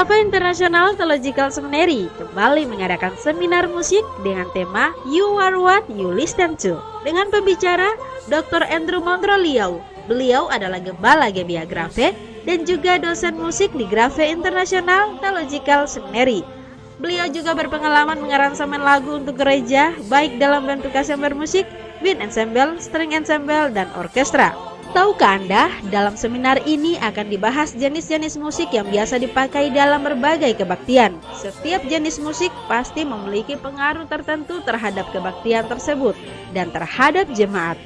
Grafe International Theological Seminary kembali mengadakan seminar musik dengan tema You Are What You Listen To dengan pembicara Dr. Andrew Montroliau. Beliau adalah gembala GBA Grafe dan juga dosen musik di Grafe International Theological Seminary. Beliau juga berpengalaman mengaransemen lagu untuk gereja, baik dalam bentuk ensemble musik, wind ensemble, string ensemble, dan orkestra. Tahukah Anda, dalam seminar ini akan dibahas jenis-jenis musik yang biasa dipakai dalam berbagai kebaktian. Setiap jenis musik pasti memiliki pengaruh tertentu terhadap kebaktian tersebut dan terhadap jemaat.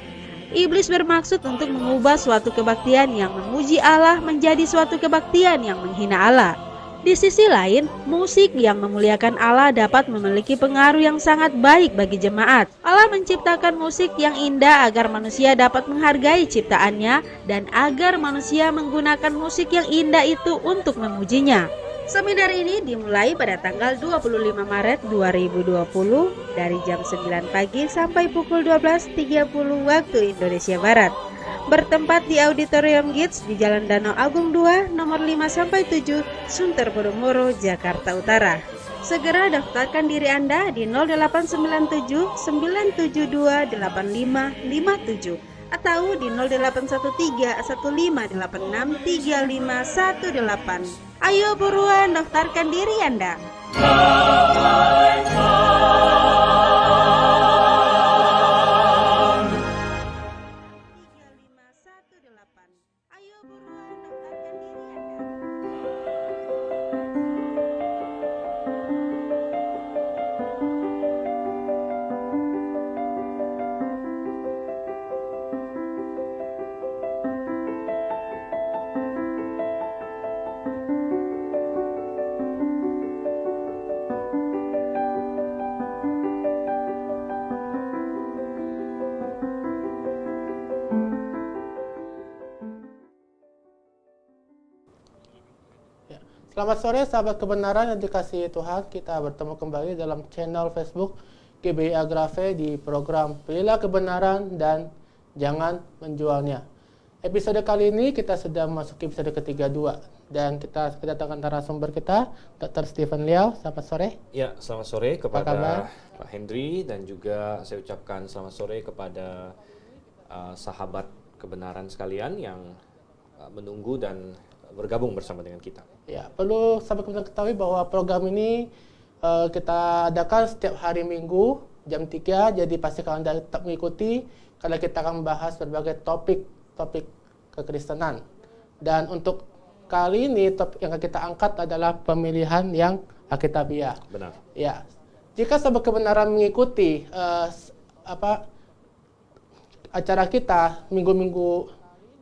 Iblis bermaksud untuk mengubah suatu kebaktian yang memuji Allah menjadi suatu kebaktian yang menghina Allah. Di sisi lain, musik yang memuliakan Allah dapat memiliki pengaruh yang sangat baik bagi jemaat. Allah menciptakan musik yang indah agar manusia dapat menghargai ciptaannya dan agar manusia menggunakan musik yang indah itu untuk memujinya. Seminar ini dimulai pada tanggal 25 Maret 2020 dari jam 9 pagi sampai pukul 12.30 waktu Indonesia Barat. Bertempat di Auditorium Gits di Jalan Danau Agung 2, nomor 5-7, Sunter Podomoro, Jakarta Utara. Segera daftarkan diri Anda di 0897 972 8557 atau di 0813 1586 3518. Ayo buruan daftarkan diri Anda. Selamat sore sahabat kebenaran yang dikasihi Tuhan. Kita bertemu kembali dalam channel Facebook GBA Grafe di program Pilihlah Kebenaran dan Jangan Menjualnya. Episode kali ini kita sudah memasuki episode ke-32 dan kita kedatangan narasumber kita, Dr. Stephen Liao. Selamat sore. Ya, selamat sore kepada Pak Henry dan juga saya ucapkan selamat sore kepada sahabat kebenaran sekalian yang menunggu dan bergabung bersama dengan kita. Ya, perlu sahabat kebenaran ketahui bahwa program ini kita adakan setiap hari Minggu jam 3, jadi pastikan Anda tetap mengikuti karena kita akan membahas berbagai topik kekristenan. Dan untuk kali ini topik yang kita angkat adalah pemilihan yang alkitabiah. Benar. Ya. Jika sahabat kebenaran mengikuti acara kita minggu-minggu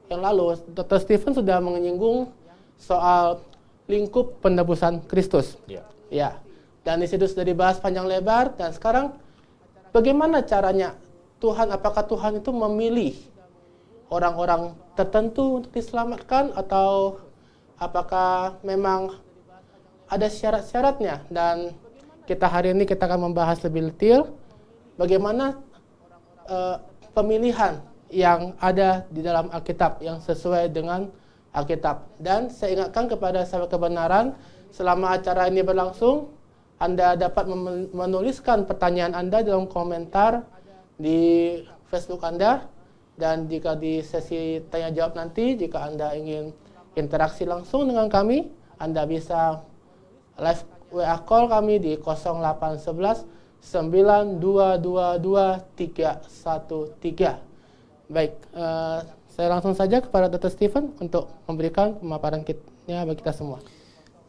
yang lalu, Dr. Stephen sudah menyinggung soal lingkup penebusan Kristus. Ya. Dan di situ sudah dibahas panjang lebar dan sekarang bagaimana caranya apakah Tuhan itu memilih orang-orang tertentu untuk diselamatkan atau apakah memang ada syarat-syaratnya, dan hari ini kita akan membahas lebih detail bagaimana pemilihan yang ada di dalam Alkitab yang sesuai dengan Alkitab. Dan saya ingatkan kepada sahabat kebenaran, selama acara ini berlangsung, Anda dapat menuliskan pertanyaan Anda dalam komentar di Facebook Anda, dan jika di sesi tanya jawab nanti, jika Anda ingin interaksi langsung dengan kami, Anda bisa live WA call kami di 0811 9222 313. Baik, saya langsung saja kepada Dr. Stephen untuk memberikan pemaparannya bagi kita semua.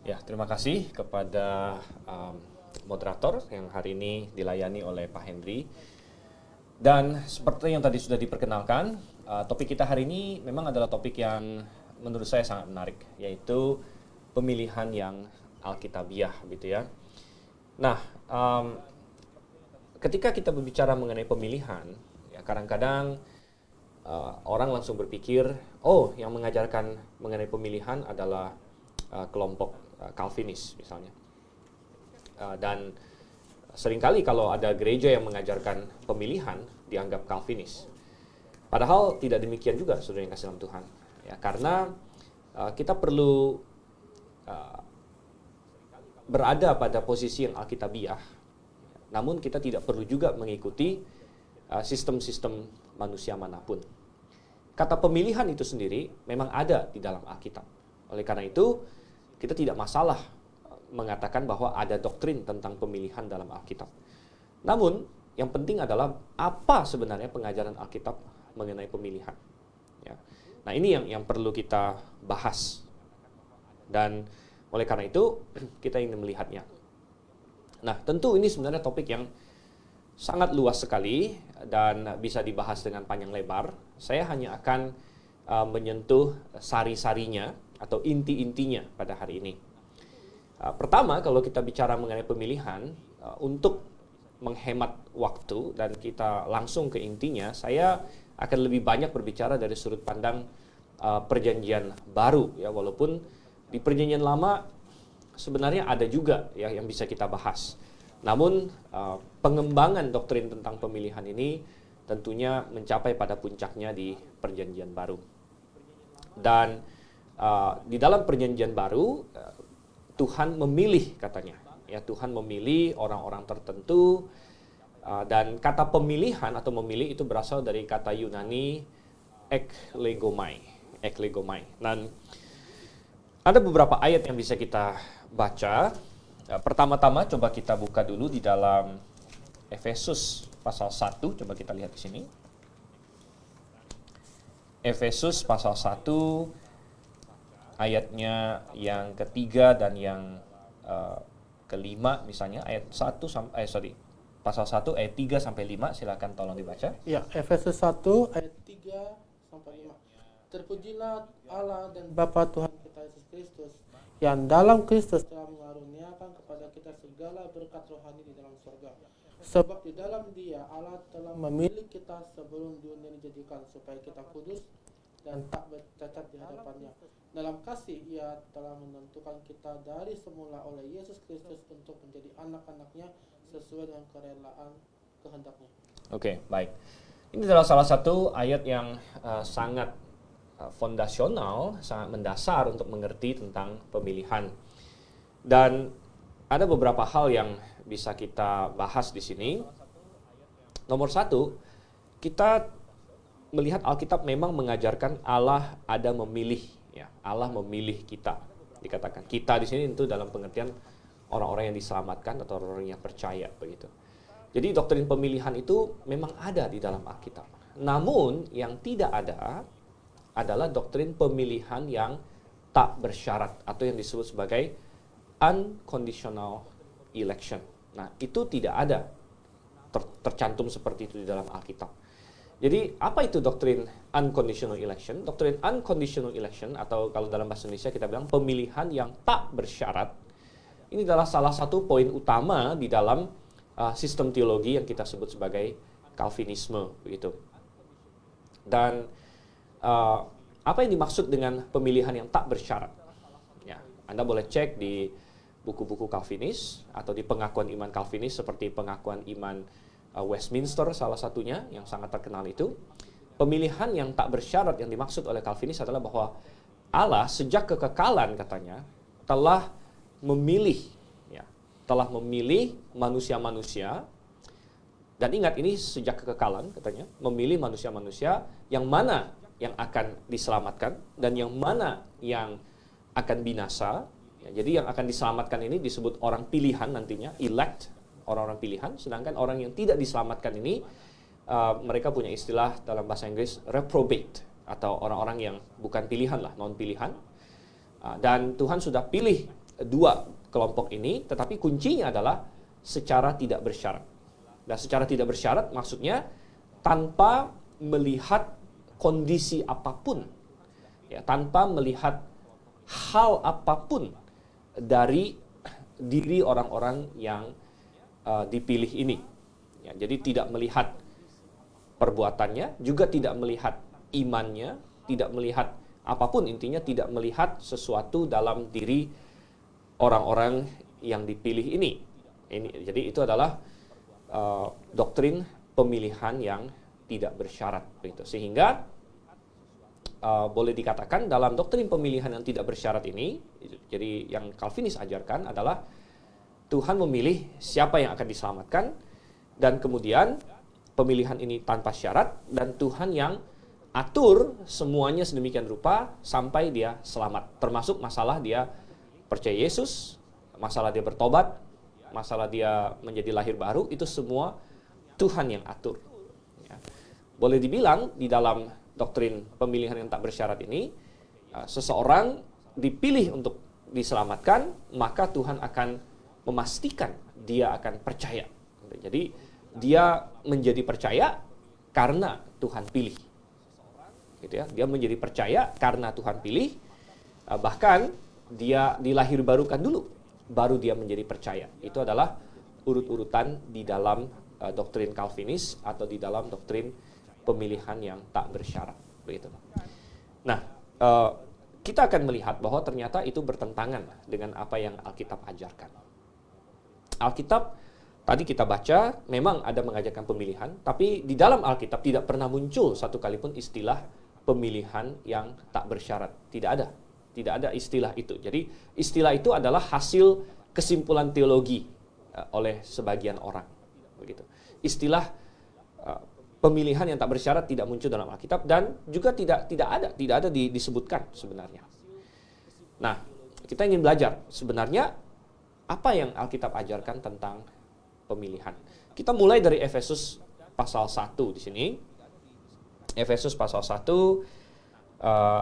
Ya, terima kasih kepada moderator yang hari ini dilayani oleh Pak Henry. Dan seperti yang tadi sudah diperkenalkan, topik kita hari ini memang adalah topik yang menurut saya sangat menarik, yaitu pemilihan yang alkitabiah, gitu ya. Nah, ketika kita berbicara mengenai pemilihan, ya kadang-kadang orang langsung berpikir, oh, yang mengajarkan mengenai pemilihan adalah kelompok Calvinis misalnya. Dan seringkali kalau ada gereja yang mengajarkan pemilihan dianggap Calvinis. Padahal tidak demikian juga, saudara yang kasih dalam Tuhan. Ya, karena kita perlu berada pada posisi yang alkitabiah, namun kita tidak perlu juga mengikuti sistem-sistem manusia manapun. Kata pemilihan itu sendiri memang ada di dalam Alkitab. Oleh karena itu, kita tidak masalah mengatakan bahwa ada doktrin tentang pemilihan dalam Alkitab. Namun, yang penting adalah apa sebenarnya pengajaran Alkitab mengenai pemilihan. Ya. Nah, ini yang perlu kita bahas. Dan oleh karena itu, kita ingin melihatnya. Nah, tentu ini sebenarnya topik yang sangat luas sekali dan bisa dibahas dengan panjang lebar. Saya hanya akan menyentuh sari-sarinya atau inti-intinya pada hari ini. Pertama, kalau kita bicara mengenai pemilihan, untuk menghemat waktu dan kita langsung ke intinya, saya akan lebih banyak berbicara dari sudut pandang perjanjian baru, ya, walaupun di perjanjian lama sebenarnya ada juga ya yang bisa kita bahas. Namun pengembangan doktrin tentang pemilihan ini tentunya mencapai pada puncaknya di perjanjian baru. Dan di dalam perjanjian baru Tuhan memilih, katanya. Ya, Tuhan memilih orang-orang tertentu, dan kata pemilihan atau memilih itu berasal dari kata Yunani eklegomai. Dan ada beberapa ayat yang bisa kita baca. Pertama-tama coba kita buka dulu di dalam Efesus pasal 1, coba kita lihat di sini. Efesus pasal 1 ayatnya yang ketiga dan yang kelima, misalnya ayat 1 pasal 1 ayat 3 sampai 5, silakan tolong dibaca. Ya, Efesus 1 ayat 3 sampai 5. Terpujilah Allah dan Bapa Tuhan kita Yesus Kristus, yang dalam Kristus telah mengaruniakan kepada kita segala berkat rohani di dalam surga. Sebab di dalam Dia Allah telah memilih kita sebelum dunia dijadikan, supaya kita kudus dan tak bercacat di hadapannya. Dalam kasih Ia telah menentukan kita dari semula oleh Yesus Kristus untuk menjadi anak-anaknya sesuai dengan kerelaan kehendaknya. Oke, baik. Ini adalah salah satu ayat yang sangat fondasional, sangat mendasar untuk mengerti tentang pemilihan. Dan ada beberapa hal yang bisa kita bahas di sini. Nomor satu, kita melihat Alkitab memang mengajarkan Allah ada memilih, ya. Allah memilih kita. Dikatakan kita di sini itu dalam pengertian orang-orang yang diselamatkan atau orang-orang yang percaya, begitu. Jadi doktrin pemilihan itu memang ada di dalam Alkitab. Namun yang tidak ada adalah doktrin pemilihan yang tak bersyarat atau yang disebut sebagai unconditional election. Nah, itu tidak ada tercantum seperti itu di dalam Alkitab. Jadi, apa itu doktrin unconditional election? Doktrin unconditional election, atau kalau dalam bahasa Indonesia kita bilang pemilihan yang tak bersyarat, ini adalah salah satu poin utama di dalam sistem teologi yang kita sebut sebagai Calvinisme, begitu. Dan apa yang dimaksud dengan pemilihan yang tak bersyarat? Ya, Anda boleh cek di buku-buku Calvinis atau di pengakuan iman Calvinis seperti pengakuan iman Westminster salah satunya yang sangat terkenal itu. Pemilihan yang tak bersyarat yang dimaksud oleh Calvinis adalah bahwa Allah sejak kekekalan, katanya, telah memilih, ya, telah memilih manusia-manusia. Dan ingat, ini sejak kekekalan, katanya, memilih manusia-manusia yang mana yang akan diselamatkan dan yang mana yang akan binasa. Ya, jadi yang akan diselamatkan ini disebut orang pilihan nantinya, elect, orang-orang pilihan. Sedangkan orang yang tidak diselamatkan ini, mereka punya istilah dalam bahasa Inggris reprobate, atau orang-orang yang bukan pilihan lah, non pilihan. Dan Tuhan sudah pilih dua kelompok ini, tetapi kuncinya adalah secara tidak bersyarat. Dan secara tidak bersyarat maksudnya tanpa melihat kondisi apapun, ya, tanpa melihat hal apapun dari diri orang-orang yang dipilih ini. Ya, jadi tidak melihat perbuatannya, juga tidak melihat imannya, tidak melihat apapun, intinya tidak melihat sesuatu dalam diri orang-orang yang dipilih ini. Jadi itu adalah doktrin pemilihan yang tidak bersyarat, begitu. Sehingga boleh dikatakan dalam doktrin pemilihan yang tidak bersyarat ini, jadi yang Calvinis ajarkan adalah Tuhan memilih siapa yang akan diselamatkan, dan kemudian pemilihan ini tanpa syarat, dan Tuhan yang atur semuanya sedemikian rupa sampai dia selamat. Termasuk masalah dia percaya Yesus, masalah dia bertobat, masalah dia menjadi lahir baru, itu semua Tuhan yang atur. Ya. Boleh dibilang di dalam doktrin pemilihan yang tak bersyarat ini, seseorang dipilih untuk diselamatkan, maka Tuhan akan memastikan dia akan percaya. Jadi dia menjadi percaya karena Tuhan pilih. Gitu ya. Dia menjadi percaya karena Tuhan pilih, bahkan dia dilahirbarukan dulu, baru dia menjadi percaya. Itu adalah urut-urutan di dalam doktrin Calvinis atau di dalam doktrin pemilihan yang tak bersyarat. Begitu. Nah, kita akan melihat bahwa ternyata itu bertentangan dengan apa yang Alkitab ajarkan. Alkitab tadi kita baca memang ada mengajarkan pemilihan, tapi di dalam Alkitab tidak pernah muncul satu kali pun istilah pemilihan yang tak bersyarat. Tidak ada istilah itu. Jadi istilah itu adalah hasil kesimpulan teologi oleh sebagian orang. Begitu. Istilah pemilihan yang tak bersyarat tidak muncul dalam Alkitab, dan juga tidak ada disebutkan sebenarnya. Nah, kita ingin belajar sebenarnya apa yang Alkitab ajarkan tentang pemilihan. Kita mulai dari Efesus pasal 1 di sini. Efesus pasal 1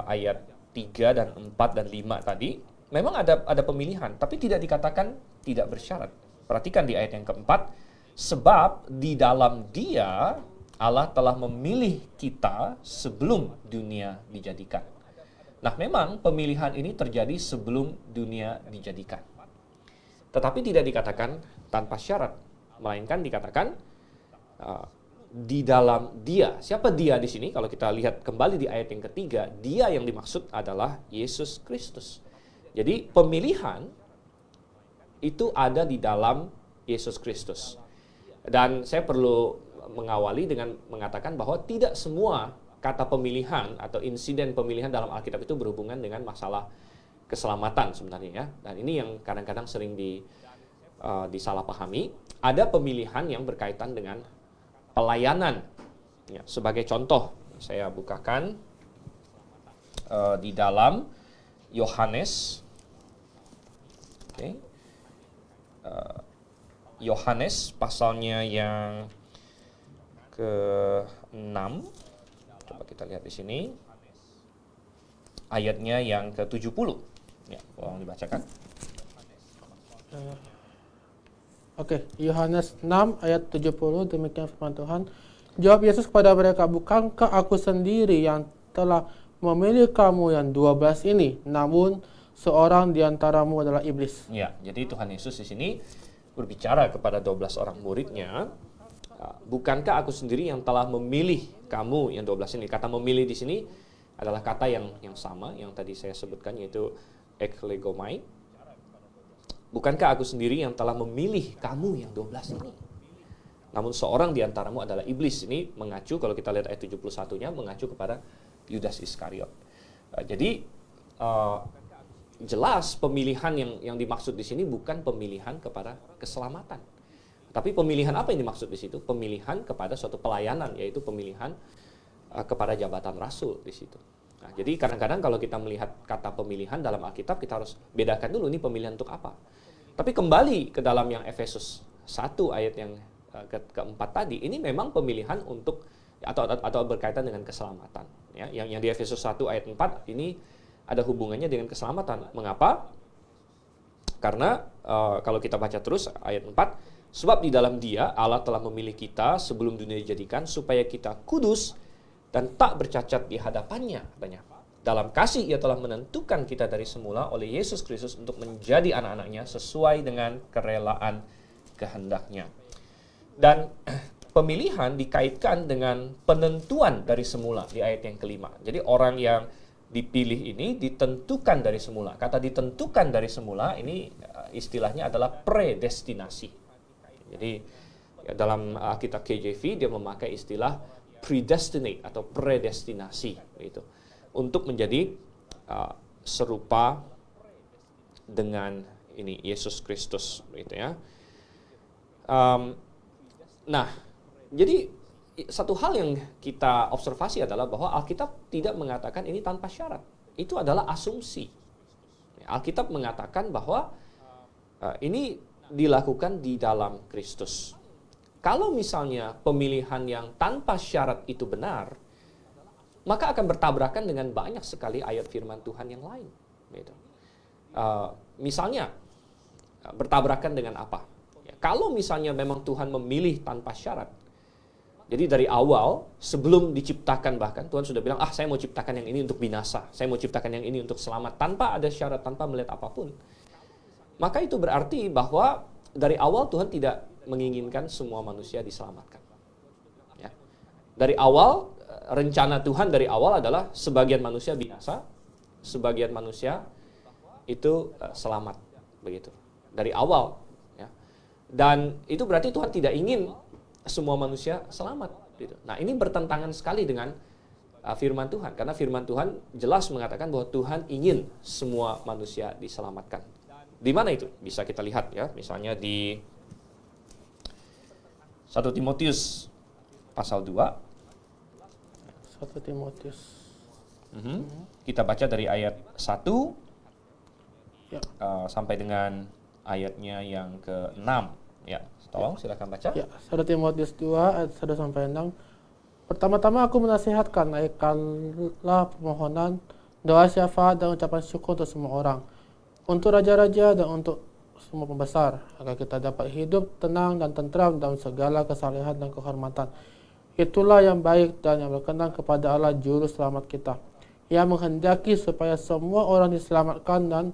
ayat 3 dan 4 dan 5 tadi. Memang ada pemilihan, tapi tidak dikatakan tidak bersyarat. Perhatikan di ayat yang keempat. Sebab di dalam Dia Allah telah memilih kita sebelum dunia dijadikan. Nah, memang pemilihan ini terjadi sebelum dunia dijadikan. Tetapi tidak dikatakan tanpa syarat, melainkan dikatakan di dalam Dia. Siapa Dia di sini? Kalau kita lihat kembali di ayat yang ketiga, Dia yang dimaksud adalah Yesus Kristus. Jadi pemilihan itu ada di dalam Yesus Kristus. Dan saya perlu mengawali dengan mengatakan bahwa tidak semua kata pemilihan atau insiden pemilihan dalam Alkitab itu berhubungan dengan masalah keselamatan sebenarnya ya. Dan ini yang kadang-kadang sering disalahpahami. Ada pemilihan yang berkaitan dengan pelayanan. Ya, sebagai contoh, saya bukakan di dalam Yohanes. Yohanes pasalnya yang ke-6. Coba kita lihat di sini. Ayatnya yang ke-70. Ya, tolong dibacakan. Oke, Yohanes 6 ayat 70, demikian firman Tuhan. Jawab Yesus kepada mereka, bukankah aku sendiri yang telah memilih kamu yang 12 ini, namun seorang di antaramu adalah iblis. Ya, jadi Tuhan Yesus di sini berbicara kepada 12 orang muridnya, bukankah aku sendiri yang telah memilih kamu yang 12 ini. Kata memilih di sini adalah kata yang sama yang tadi saya sebutkan, yaitu eklegomai. Bukankah aku sendiri yang telah memilih kamu yang 12 ini? Namun seorang di antaramu adalah iblis. Ini mengacu, kalau kita lihat ayat 71-nya, mengacu kepada Yudas Iskariot. Jadi jelas pemilihan yang dimaksud di sini bukan pemilihan kepada keselamatan. Tapi pemilihan apa yang dimaksud di situ? Pemilihan kepada suatu pelayanan, yaitu pemilihan kepada jabatan rasul di situ. Nah, jadi kadang-kadang kalau kita melihat kata pemilihan dalam Alkitab, kita harus bedakan dulu ini pemilihan untuk apa. Tapi kembali ke dalam yang Efesus 1 ayat yang keempat tadi, ini memang pemilihan untuk atau berkaitan dengan keselamatan. Ya, yang di Efesus 1 ayat 4 ini ada hubungannya dengan keselamatan. Mengapa? Karena kalau kita baca terus ayat 4, sebab di dalam Dia Allah telah memilih kita sebelum dunia dijadikan supaya kita kudus dan tak bercacat di hadapannya, katanya. Dalam kasih Ia telah menentukan kita dari semula oleh Yesus Kristus untuk menjadi anak-anaknya sesuai dengan kerelaan kehendak-Nya. Dan pemilihan dikaitkan dengan penentuan dari semula di ayat yang kelima. Jadi orang yang dipilih ini ditentukan dari semula. Kata ditentukan dari semula ini istilahnya adalah predestinasi. Jadi dalam Alkitab KJV dia memakai istilah predestinate atau predestinasi gitu, untuk menjadi serupa dengan ini Yesus Kristus, begitu ya. Nah, jadi satu hal yang kita observasi adalah bahwa Alkitab tidak mengatakan ini tanpa syarat. Itu adalah asumsi. Alkitab mengatakan bahwa ini dilakukan di dalam Kristus. Kalau misalnya pemilihan yang tanpa syarat itu benar, maka akan bertabrakan dengan banyak sekali ayat firman Tuhan yang lain. Gitu. Misalnya, bertabrakan dengan apa? Ya, kalau misalnya memang Tuhan memilih tanpa syarat, jadi dari awal, sebelum diciptakan bahkan, Tuhan sudah bilang, saya mau ciptakan yang ini untuk binasa, saya mau ciptakan yang ini untuk selamat, tanpa ada syarat, tanpa melihat apapun. Maka itu berarti bahwa dari awal Tuhan tidak menginginkan semua manusia diselamatkan. Ya. Dari awal, rencana Tuhan dari awal adalah sebagian manusia binasa, sebagian manusia itu selamat, begitu. Dari awal, ya. Dan itu berarti Tuhan tidak ingin semua manusia selamat, gitu. Nah, ini bertentangan sekali dengan firman Tuhan, karena firman Tuhan jelas mengatakan bahwa Tuhan ingin semua manusia diselamatkan. Di mana itu? Bisa kita lihat ya, misalnya di 1 Timotius pasal 2. 1 Timotius. Kita baca dari ayat 1 Ya. Sampai dengan ayatnya yang ke-6. Ya, tolong silakan baca. Ya, 1 Timotius 2 ayat 1 sampai 6. Pertama-tama aku menasihatkan, naikkanlah permohonan, doa syafaat dan ucapan syukur untuk semua orang, untuk raja-raja dan untuk semua pembesar, agar kita dapat hidup tenang dan tentram dalam segala kesalehan dan kehormatan. Itulah yang baik dan yang berkenan kepada Allah Juru Selamat kita, yang menghendaki supaya semua orang diselamatkan dan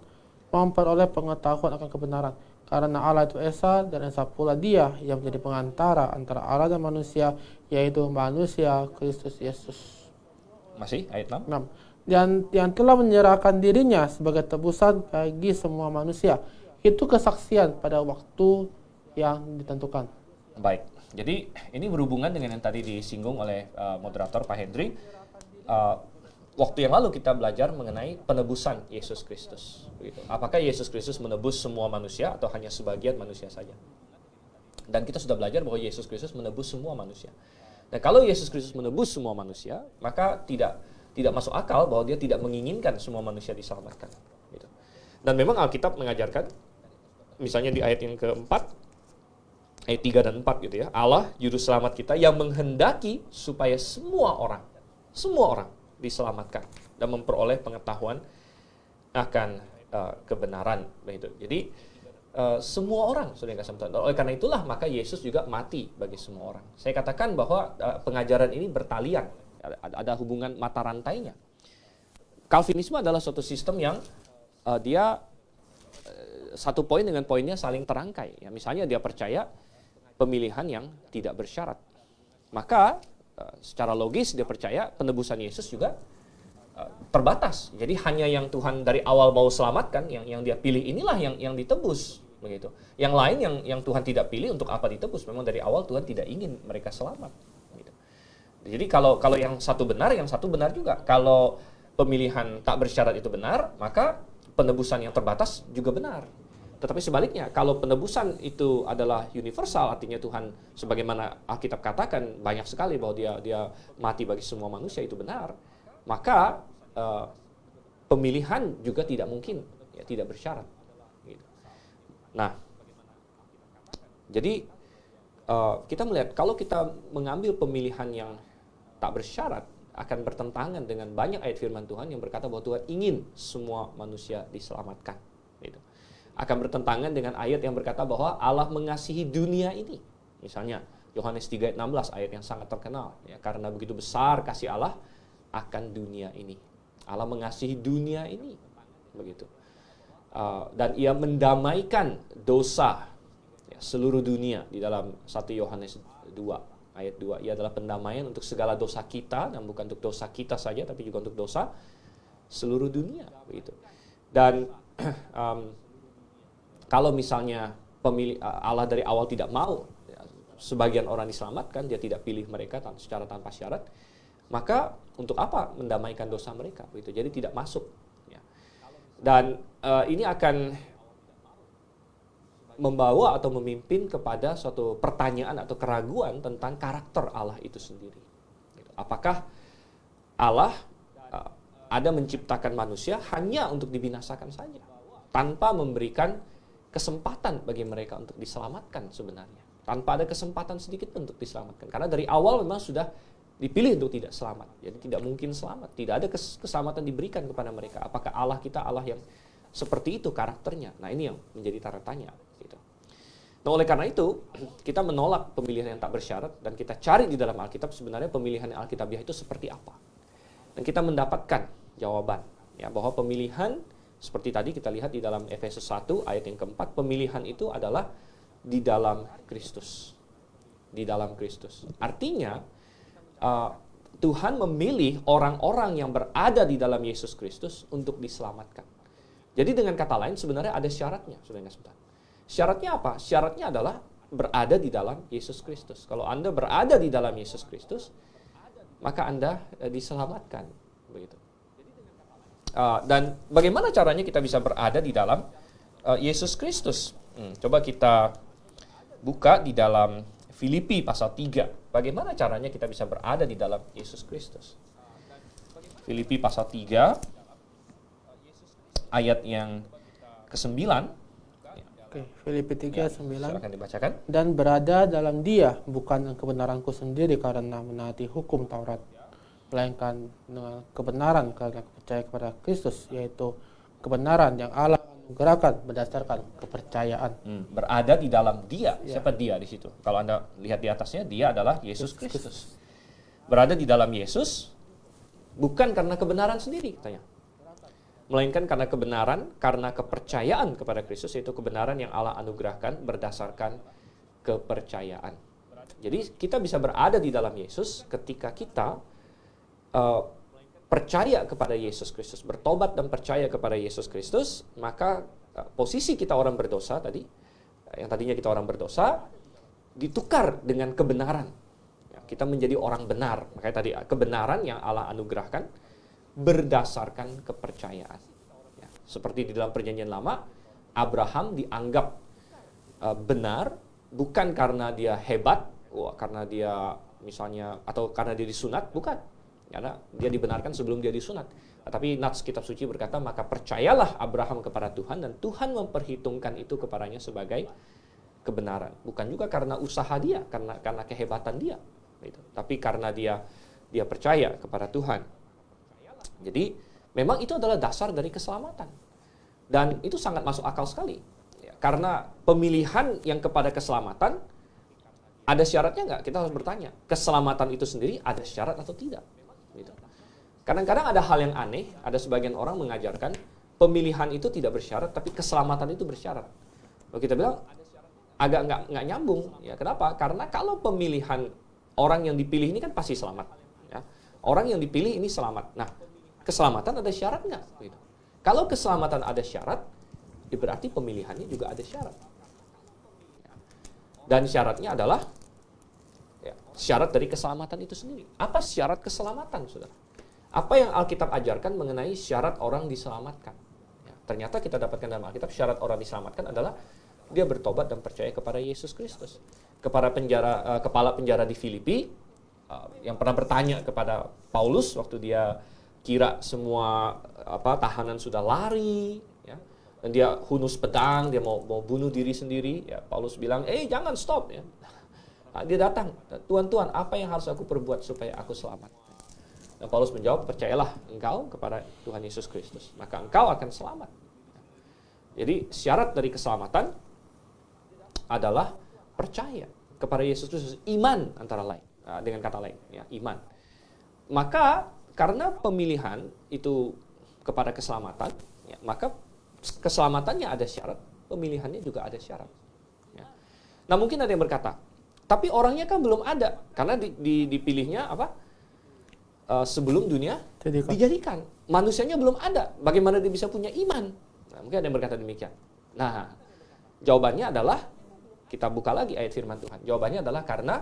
memperoleh pengetahuan akan kebenaran. Karena Allah itu Esa, dan Esa pula Dia yang menjadi pengantara antara Allah dan manusia, yaitu manusia Kristus Yesus. Masih ayat 6. 6. Dan yang telah menyerahkan dirinya sebagai tebusan bagi semua manusia. Itu kesaksian pada waktu yang ditentukan. Baik, jadi ini berhubungan dengan yang tadi disinggung oleh moderator Pak Hendri. Waktu yang lalu kita belajar mengenai penebusan Yesus Kristus. Begitu. Apakah Yesus Kristus menebus semua manusia atau hanya sebagian manusia saja? Dan kita sudah belajar bahwa Yesus Kristus menebus semua manusia. Nah, kalau Yesus Kristus menebus semua manusia, maka tidak masuk akal bahwa Dia tidak menginginkan semua manusia diselamatkan. Gitu. Dan memang Alkitab mengajarkan, misalnya di ayat yang keempat, ayat 3 dan 4 gitu ya, Allah Juru Selamat kita yang menghendaki supaya semua orang diselamatkan dan memperoleh pengetahuan akan kebenaran, begitu. Jadi semua orang sudah dikasih Tuhan. Oleh karena itulah maka Yesus juga mati bagi semua orang. Saya katakan bahwa pengajaran ini bertalian, ada hubungan mata rantainya. Calvinisme adalah suatu sistem yang dia satu poin dengan poinnya saling terangkai. Ya, misalnya dia percaya pemilihan yang tidak bersyarat, maka secara logis dia percaya penebusan Yesus juga terbatas. Jadi hanya yang Tuhan dari awal mau selamatkan, yang Dia pilih inilah yang ditebus, begitu. Yang lain yang Tuhan tidak pilih, untuk apa ditebus? Memang dari awal Tuhan tidak ingin mereka selamat. Gitu. Jadi kalau yang satu benar juga. Kalau pemilihan tak bersyarat itu benar, maka penebusan yang terbatas juga benar. Tetapi sebaliknya, kalau penebusan itu adalah universal, artinya Tuhan, sebagaimana Alkitab katakan banyak sekali bahwa dia mati bagi semua manusia, itu benar, maka pemilihan juga tidak mungkin, ya, tidak bersyarat. Gitu. Nah, jadi kita melihat kalau kita mengambil pemilihan yang tak bersyarat, akan bertentangan dengan banyak ayat firman Tuhan yang berkata bahwa Tuhan ingin semua manusia diselamatkan. Gitu. Akan bertentangan dengan ayat yang berkata bahwa Allah mengasihi dunia ini. Misalnya Yohanes 3 ayat 16, ayat yang sangat terkenal. Ya, karena begitu besar kasih Allah akan dunia ini. Allah mengasihi dunia ini. Begitu. Dan Ia mendamaikan dosa seluruh dunia di dalam 1 Yohanes 2 ayat 2. Ia adalah pendamaian untuk segala dosa kita, dan bukan untuk dosa kita saja, tapi juga untuk dosa seluruh dunia. Begitu. Dan kalau misalnya Allah dari awal tidak mau sebagian orang diselamatkan, Dia tidak pilih mereka secara tanpa syarat, maka untuk apa mendamaikan dosa mereka? Begitu. Jadi tidak masuk. Ya. Dan ini akan membawa atau memimpin kepada suatu pertanyaan atau keraguan tentang karakter Allah itu sendiri. Apakah Allah ada menciptakan manusia hanya untuk dibinasakan saja, tanpa memberikan kesempatan bagi mereka untuk diselamatkan sebenarnya. Tanpa ada kesempatan sedikit pun untuk diselamatkan. Karena dari awal memang sudah dipilih untuk tidak selamat. Jadi tidak mungkin selamat. Tidak ada keselamatan diberikan kepada mereka. Apakah Allah kita Allah yang seperti itu karakternya? Nah, ini yang menjadi tanda tanya. Gitu. Nah, oleh karena itu, kita menolak pemilihan yang tak bersyarat dan kita cari di dalam Alkitab sebenarnya pemilihan yang Alkitabiah itu seperti apa. Dan kita mendapatkan jawaban. Ya, bahwa pemilihan, seperti tadi kita lihat di dalam Efesus 1 ayat yang keempat, pemilihan itu adalah di dalam Kristus. Di dalam Kristus. Artinya, Tuhan memilih orang-orang yang berada di dalam Yesus Kristus untuk diselamatkan. Jadi dengan kata lain sebenarnya ada syaratnya. Syaratnya apa? Syaratnya adalah berada di dalam Yesus Kristus. Kalau Anda berada di dalam Yesus Kristus, maka Anda diselamatkan. Begitu. Dan bagaimana caranya kita bisa berada di dalam Yesus Kristus? Coba kita buka di dalam Filipi pasal 3. Bagaimana caranya kita bisa berada di dalam Yesus Kristus? Filipi pasal 3 ayat yang ke-9. Oke, Filipi 3:9. Silakan dibacakan. Dan berada dalam Dia bukan kebenaranku sendiri karena menaati hukum Taurat, melainkan dengan kebenaran karena percaya kepada Kristus, yaitu kebenaran yang Allah anugerahkan berdasarkan kepercayaan. Berada di dalam Dia. Siapa Dia di situ? Kalau Anda lihat di atasnya, Dia adalah Yesus Kristus. Berada di dalam Yesus bukan karena kebenaran sendiri, katanya. Melainkan karena kebenaran, karena kepercayaan kepada Kristus, yaitu kebenaran yang Allah anugerahkan berdasarkan kepercayaan. Jadi kita bisa berada di dalam Yesus ketika kita percaya kepada Yesus Kristus, bertobat dan percaya kepada Yesus Kristus, maka posisi kita orang berdosa tadi, yang tadinya kita orang berdosa, ditukar dengan kebenaran. Ya, kita menjadi orang benar. Makanya tadi kebenaran yang Allah anugerahkan berdasarkan kepercayaan. Ya, seperti di dalam Perjanjian Lama, Abraham dianggap benar bukan karena dia hebat, karena dia misalnya atau karena dia disunat, bukan. Karena dia dibenarkan sebelum dia disunat. Tapi nats kitab suci berkata, maka percayalah Abraham kepada Tuhan dan Tuhan memperhitungkan itu kepadanya sebagai kebenaran. Bukan juga karena usaha dia, karena kehebatan dia. Gitu. Tapi karena dia percaya kepada Tuhan. Jadi memang itu adalah dasar dari keselamatan. Dan itu sangat masuk akal sekali. Ya, karena pemilihan yang kepada keselamatan, ada syaratnya nggak? Kita harus bertanya. Keselamatan itu sendiri ada syarat atau tidak? Gitu. Kadang-kadang ada hal yang aneh, ada sebagian orang mengajarkan pemilihan itu tidak bersyarat, tapi keselamatan itu bersyarat. Lalu kita bilang agak nggak nyambung. Ya, kenapa? Karena kalau pemilihan orang yang dipilih ini kan pasti selamat. Ya. Orang yang dipilih ini selamat. Nah, keselamatan ada syarat nggak? Gitu. Kalau keselamatan ada syarat, ya berarti pemilihannya juga ada syarat. Dan syaratnya adalah syarat dari keselamatan itu sendiri. Apa syarat keselamatan, saudara? Apa yang Alkitab ajarkan mengenai syarat orang diselamatkan? Ya, ternyata kita dapatkan dalam Alkitab syarat orang diselamatkan adalah dia bertobat dan percaya kepada Yesus Kristus. Kepala penjara di Filipi yang pernah bertanya kepada Paulus waktu dia kira semua tahanan sudah lari, ya, dan dia hunus pedang, dia mau bunuh diri sendiri. Ya, Paulus bilang, jangan stop. Ya. Nah, dia datang, Tuhan, apa yang harus aku perbuat supaya aku selamat? Dan Paulus menjawab, percayalah engkau kepada Tuhan Yesus Kristus, maka engkau akan selamat. Jadi syarat dari keselamatan adalah percaya kepada Yesus Kristus, iman antara lain, dengan kata lain, ya, iman. Maka karena pemilihan itu kepada keselamatan, ya, maka keselamatannya ada syarat, pemilihannya juga ada syarat. Ya. Nah, mungkin ada yang berkata, tapi orangnya kan belum ada, karena dipilihnya sebelum dunia dijadikan. Manusianya belum ada, bagaimana dia bisa punya iman? Nah, mungkin ada yang berkata demikian. Nah, jawabannya adalah, kita buka lagi ayat firman Tuhan. Jawabannya adalah karena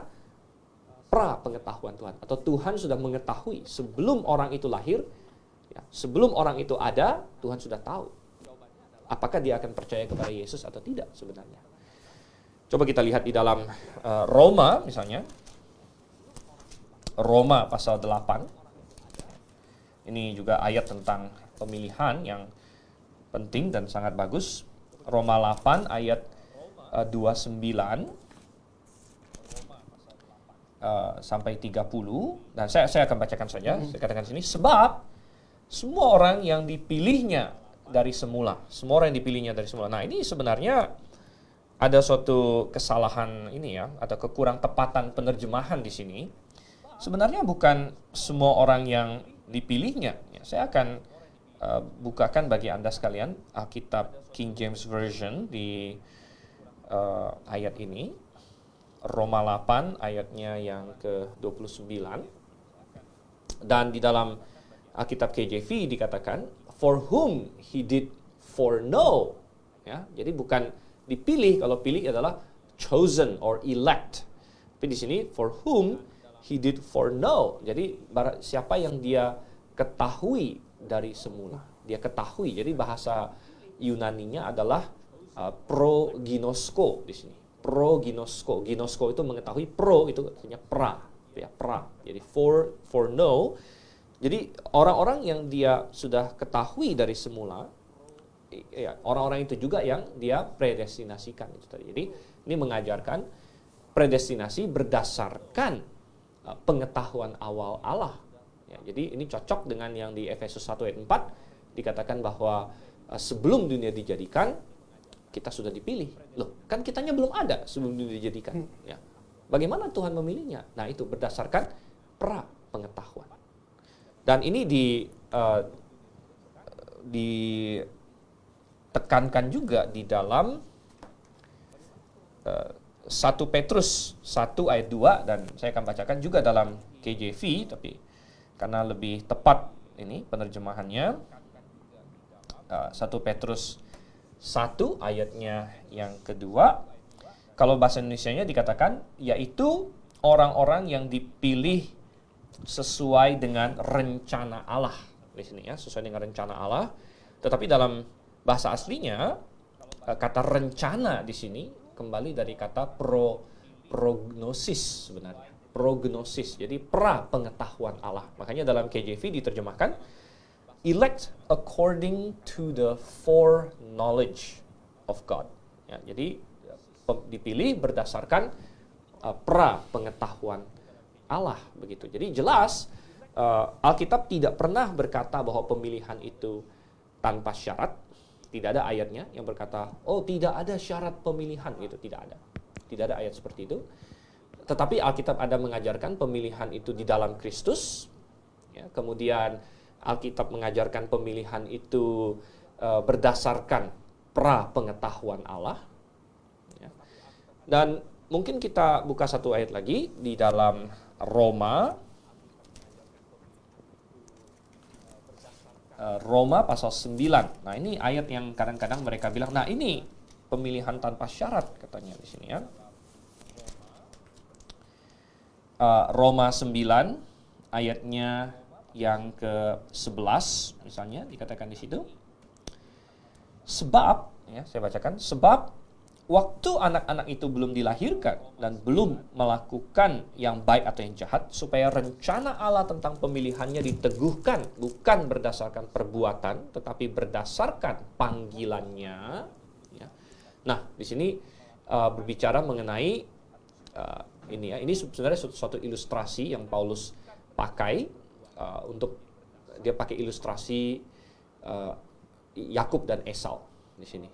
pra-pengetahuan Tuhan. Atau Tuhan sudah mengetahui sebelum orang itu lahir, ya, sebelum orang itu ada, Tuhan sudah tahu apakah dia akan percaya kepada Yesus atau tidak sebenarnya. Coba kita lihat di dalam Roma misalnya. Roma pasal 8. Ini juga ayat tentang pemilihan yang penting dan sangat bagus. Roma 8 ayat 29 sampai 30. Dan saya akan bacakan saja. Saya katakan sini, sebab semua orang yang dipilihnya dari semula. Semua orang yang dipilihnya dari semula. Nah, ini sebenarnya ada suatu kesalahan ini ya, atau kekurang tepatan penerjemahan di sini. Sebenarnya bukan semua orang yang dipilihnya. Ya, saya akan bukakan bagi Anda sekalian Alkitab King James Version di ayat ini. Roma 8 ayatnya yang ke-29. Dan di dalam Alkitab KJV dikatakan, for whom he did foreknow. Ya, jadi bukan dipilih, kalau pilih adalah chosen or elect. Tapi di sini for whom he did foreknow. Jadi siapa yang dia ketahui dari semula. Dia ketahui. Jadi bahasa Yunaninya adalah proginosko di sini. Proginosko. Ginosko itu mengetahui, pro itu artinya pra, ya, pra. Jadi foreknow. Jadi orang-orang yang dia sudah ketahui dari semula, ya, orang-orang itu juga yang dia predestinasikan itu tadi. Jadi ini mengajarkan predestinasi berdasarkan pengetahuan awal Allah. Ya, jadi ini cocok dengan yang di Efesus 1 ayat 4 dikatakan bahwa sebelum dunia dijadikan kita sudah dipilih. Loh, kan kitanya belum ada sebelum dunia dijadikan. Ya. Bagaimana Tuhan memilihnya? Nah, itu berdasarkan pra pengetahuan. Dan ini ditekankan juga di dalam 1 Petrus 1 ayat 2, dan saya akan bacakan juga dalam KJV, tapi karena lebih tepat ini penerjemahannya. 1 Petrus 1 ayatnya yang kedua. Kalau bahasa Indonesianya dikatakan, yaitu orang-orang yang dipilih sesuai dengan rencana Allah. Di sini ya, sesuai dengan rencana Allah. Tetapi dalam bahasa aslinya, kata rencana di sini kembali dari kata prognosis sebenarnya. Prognosis, jadi pra pengetahuan Allah. Makanya dalam KJV diterjemahkan elect according to the foreknowledge of God. Ya, jadi dipilih berdasarkan pra pengetahuan Allah begitu. Jadi jelas Alkitab tidak pernah berkata bahwa pemilihan itu tanpa syarat. Tidak ada ayatnya yang berkata, oh tidak ada syarat pemilihan gitu, tidak ada. Tidak ada ayat seperti itu. Tetapi Alkitab ada mengajarkan pemilihan itu di dalam Kristus. Ya, kemudian Alkitab mengajarkan pemilihan itu berdasarkan pra pengetahuan Allah. Ya. Dan mungkin kita buka satu ayat lagi di dalam Roma pasal 9. Nah, ini ayat yang kadang-kadang mereka bilang, nah ini pemilihan tanpa syarat katanya di sini ya. Roma 9 ayatnya yang ke-11 misalnya dikatakan di situ. Sebab, ya, saya bacakan, sebab waktu anak-anak itu belum dilahirkan dan belum melakukan yang baik atau yang jahat, supaya rencana Allah tentang pemilihannya diteguhkan, bukan berdasarkan perbuatan, tetapi berdasarkan panggilannya. Ya. Nah, di sini berbicara mengenai ini ya, ini sebenarnya suatu ilustrasi yang Paulus pakai untuk dia pakai ilustrasi Yakub dan Esau di sini.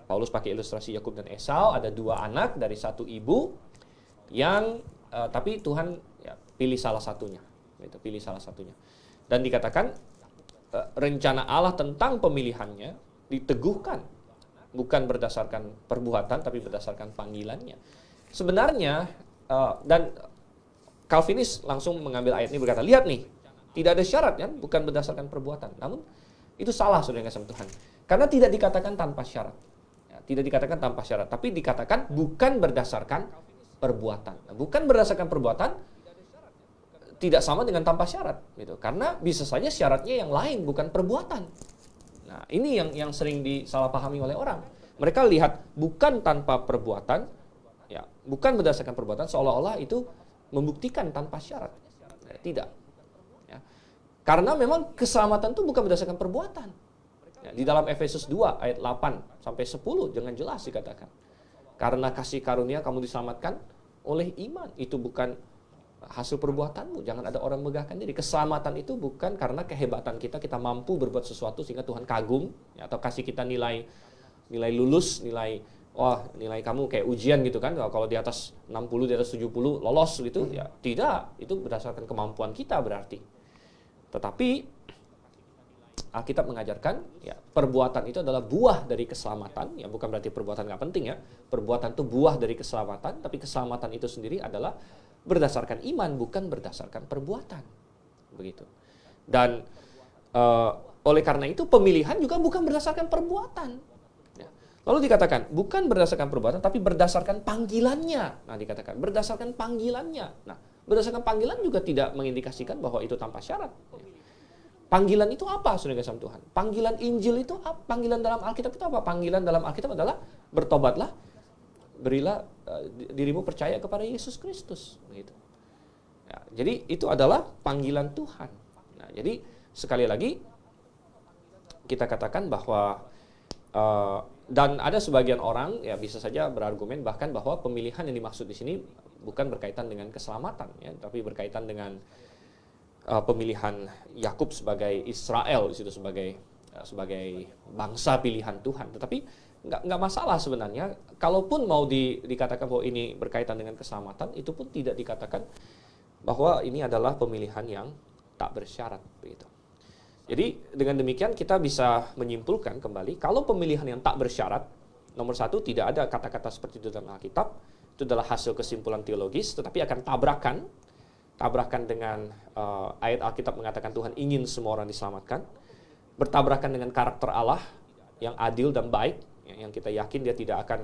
Paulus pakai ilustrasi Yakub dan Esau, ada dua anak dari satu ibu yang tapi Tuhan ya, pilih salah satunya, gitu, pilih salah satunya. Dan dikatakan rencana Allah tentang pemilihannya diteguhkan bukan berdasarkan perbuatan tapi berdasarkan panggilannya. Sebenarnya dan Calvinis langsung mengambil ayat ini berkata, lihat nih, tidak ada syarat kan, bukan berdasarkan perbuatan. Namun itu salah saudara yang kasih Tuhan. Karena tidak dikatakan tanpa syarat. Ya, tidak dikatakan tanpa syarat, tapi dikatakan bukan berdasarkan perbuatan. Nah, bukan berdasarkan perbuatan tidak sama dengan tanpa syarat gitu. Karena bisa saja syaratnya yang lain bukan perbuatan. Nah, ini yang sering disalahpahami oleh orang. Mereka lihat bukan tanpa perbuatan, Bukan berdasarkan perbuatan seolah-olah itu membuktikan tanpa syarat. Tidak. Ya. Karena memang keselamatan itu bukan berdasarkan perbuatan. Ya, di dalam Efesus 2 ayat 8 sampai 10 dengan jelas dikatakan. Karena kasih karunia kamu diselamatkan oleh iman. Itu bukan hasil perbuatanmu. Jangan ada orang megahkan diri. Keselamatan itu bukan karena kehebatan kita mampu berbuat sesuatu sehingga Tuhan kagum, ya, atau kasih kita nilai lulus, nilai kamu kayak ujian gitu kan. Kalau di atas 60, di atas 70 lolos gitu, ya tidak. Itu berdasarkan kemampuan kita berarti. Tetapi Alkitab mengajarkan, ya, perbuatan itu adalah buah dari keselamatan. Ya, bukan berarti perbuatan nggak penting ya. Perbuatan itu buah dari keselamatan, tapi keselamatan itu sendiri adalah berdasarkan iman, bukan berdasarkan perbuatan. Begitu. Dan oleh karena itu pemilihan juga bukan berdasarkan perbuatan. Ya. Lalu dikatakan bukan berdasarkan perbuatan, tapi berdasarkan panggilannya. Nah, dikatakan berdasarkan panggilannya. Nah, berdasarkan panggilan juga tidak mengindikasikan bahwa itu tanpa syarat. Ya. Panggilan itu apa, saudara kasih Tuhan? Panggilan Injil itu apa? Panggilan dalam Alkitab itu apa? Panggilan dalam Alkitab adalah bertobatlah, berilah dirimu percaya kepada Yesus Kristus. Gitu. Ya, jadi itu adalah panggilan Tuhan. Nah, jadi sekali lagi kita katakan bahwa dan ada sebagian orang ya bisa saja berargumen bahkan bahwa pemilihan yang dimaksud di sini bukan berkaitan dengan keselamatan, ya, tapi berkaitan dengan pemilihan Yakub sebagai Israel di situ sebagai bangsa pilihan Tuhan. Tetapi nggak masalah sebenarnya. Kalaupun mau dikatakan bahwa ini berkaitan dengan keselamatan, itu pun tidak dikatakan bahwa ini adalah pemilihan yang tak bersyarat. Begitu. Jadi dengan demikian kita bisa menyimpulkan kembali kalau pemilihan yang tak bersyarat, nomor satu tidak ada kata-kata seperti itu dalam Alkitab. Itu adalah hasil kesimpulan teologis, tetapi akan tabrakan dengan ayat Alkitab mengatakan Tuhan ingin semua orang diselamatkan, bertabrakan dengan karakter Allah yang adil dan baik, yang kita yakin dia tidak akan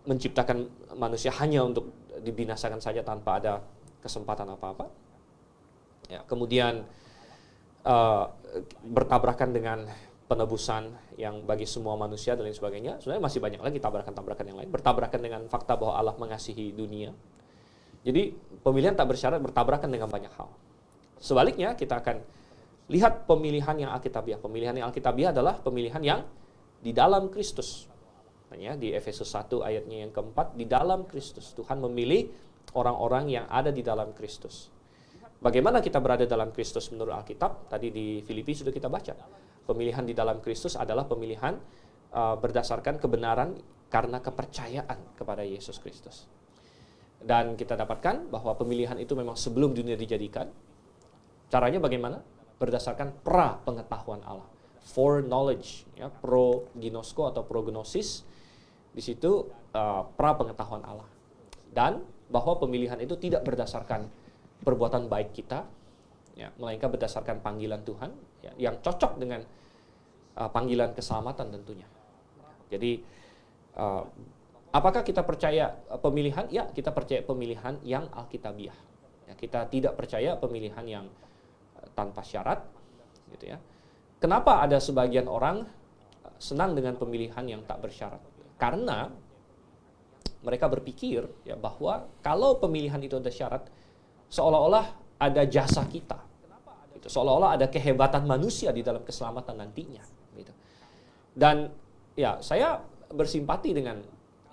menciptakan manusia hanya untuk dibinasakan saja tanpa ada kesempatan apa-apa. Ya, kemudian bertabrakan dengan penebusan yang bagi semua manusia dan lain sebagainya. Sebenarnya masih banyak lagi tabrakan-tabrakan yang lain. Bertabrakan dengan fakta bahwa Allah mengasihi dunia. Jadi pemilihan tak bersyarat bertabrakan dengan banyak hal. Sebaliknya kita akan lihat pemilihan yang alkitabiah. Pemilihan yang alkitabiah adalah pemilihan yang di dalam Kristus. Ya, di Efesus 1 ayatnya yang keempat, di dalam Kristus. Tuhan memilih orang-orang yang ada di dalam Kristus. Bagaimana kita berada dalam Kristus menurut Alkitab? Tadi di Filipi sudah kita baca. Pemilihan di dalam Kristus adalah pemilihan berdasarkan kebenaran karena kepercayaan kepada Yesus Kristus. Dan kita dapatkan bahwa pemilihan itu memang sebelum dunia dijadikan. Caranya bagaimana? Berdasarkan pra-pengetahuan Allah. Foreknowledge, ya, pro-ginosko atau prognosis. Di situ pra-pengetahuan Allah. Dan bahwa pemilihan itu tidak berdasarkan perbuatan baik kita, ya, melainkan berdasarkan panggilan Tuhan, ya, yang cocok dengan panggilan keselamatan tentunya. Jadi apakah kita percaya pemilihan? Ya, kita percaya pemilihan yang alkitabiah. Ya, kita tidak percaya pemilihan yang tanpa syarat, gitu ya. Kenapa ada sebagian orang senang dengan pemilihan yang tak bersyarat? Karena mereka berpikir ya bahwa kalau pemilihan itu ada syarat, seolah-olah ada jasa kita. Gitu. Seolah-olah ada kehebatan manusia di dalam keselamatan nantinya. Gitu. Dan ya saya bersimpati dengan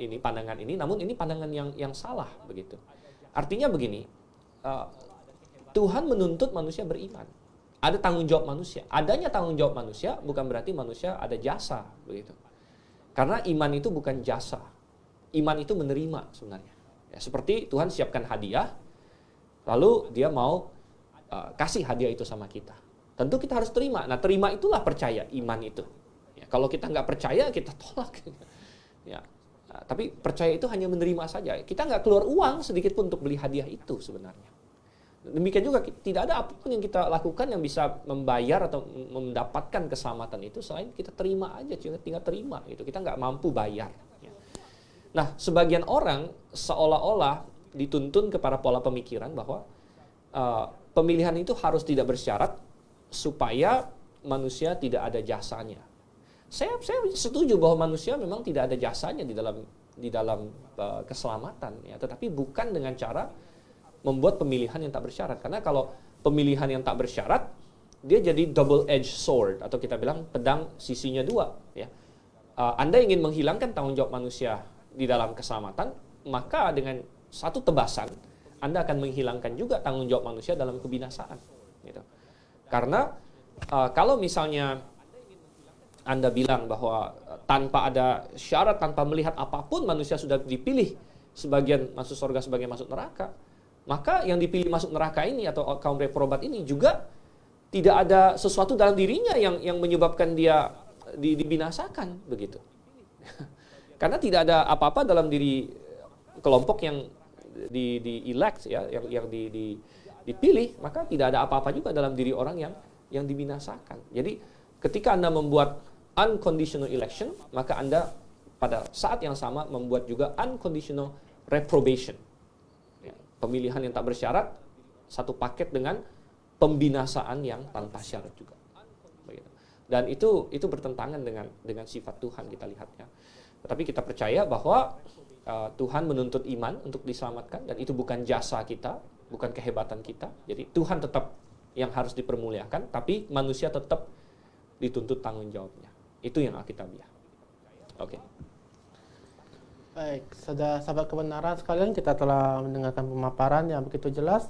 pandangan ini, namun ini pandangan yang salah begitu. Artinya begini, Tuhan menuntut manusia beriman. Ada tanggung jawab manusia. Adanya tanggung jawab manusia bukan berarti manusia ada jasa begitu. Karena iman itu bukan jasa. Iman itu menerima sebenarnya. Ya, seperti Tuhan siapkan hadiah, lalu dia mau kasih hadiah itu sama kita. Tentu kita harus terima. Nah, terima itulah percaya, iman itu. Ya, kalau kita nggak percaya, kita tolak. Ya. Tapi percaya itu hanya menerima saja. Kita nggak keluar uang sedikit pun untuk beli hadiah itu sebenarnya. Demikian juga tidak ada apapun yang kita lakukan yang bisa membayar atau mendapatkan keselamatan itu selain kita terima aja, tinggal terima gitu. Kita nggak mampu bayar. Ya. Nah, sebagian orang seolah-olah dituntun kepada pola pemikiran bahwa pemilihan itu harus tidak bersyarat supaya manusia tidak ada jasanya. Saya setuju bahwa manusia memang tidak ada jasanya di dalam keselamatan, ya, tetapi bukan dengan cara membuat pemilihan yang tak bersyarat. Karena kalau pemilihan yang tak bersyarat, dia jadi double edged sword, atau kita bilang pedang sisinya dua. Ya. Anda ingin menghilangkan tanggung jawab manusia di dalam keselamatan, maka dengan satu tebasan Anda akan menghilangkan juga tanggung jawab manusia dalam kebinasaan. Gitu. Karena kalau misalnya Anda bilang bahwa tanpa ada syarat, tanpa melihat apapun manusia sudah dipilih sebagian masuk surga, sebagian masuk neraka, maka yang dipilih masuk neraka ini atau kaum reprobat ini juga tidak ada sesuatu dalam dirinya yang menyebabkan dia dibinasakan begitu. Karena tidak ada apa-apa dalam diri kelompok yang di-elect, ya, yang dipilih, maka tidak ada apa-apa juga dalam diri orang yang dibinasakan. Jadi ketika Anda membuat unconditional election, maka Anda pada saat yang sama membuat juga unconditional reprobation. Ya, pemilihan yang tak bersyarat satu paket dengan pembinasaan yang tanpa syarat juga. Begitu. Dan itu bertentangan dengan sifat Tuhan, kita lihatnya. Tetapi kita percaya bahwa Tuhan menuntut iman untuk diselamatkan, dan itu bukan jasa kita, bukan kehebatan kita. Jadi Tuhan tetap yang harus dipermuliakan, tapi manusia tetap dituntut tanggung jawabnya. Itu yang Alkitabiah. Oke. Baik, sahabat kebenaran sekalian, kita telah mendengarkan pemaparan yang begitu jelas.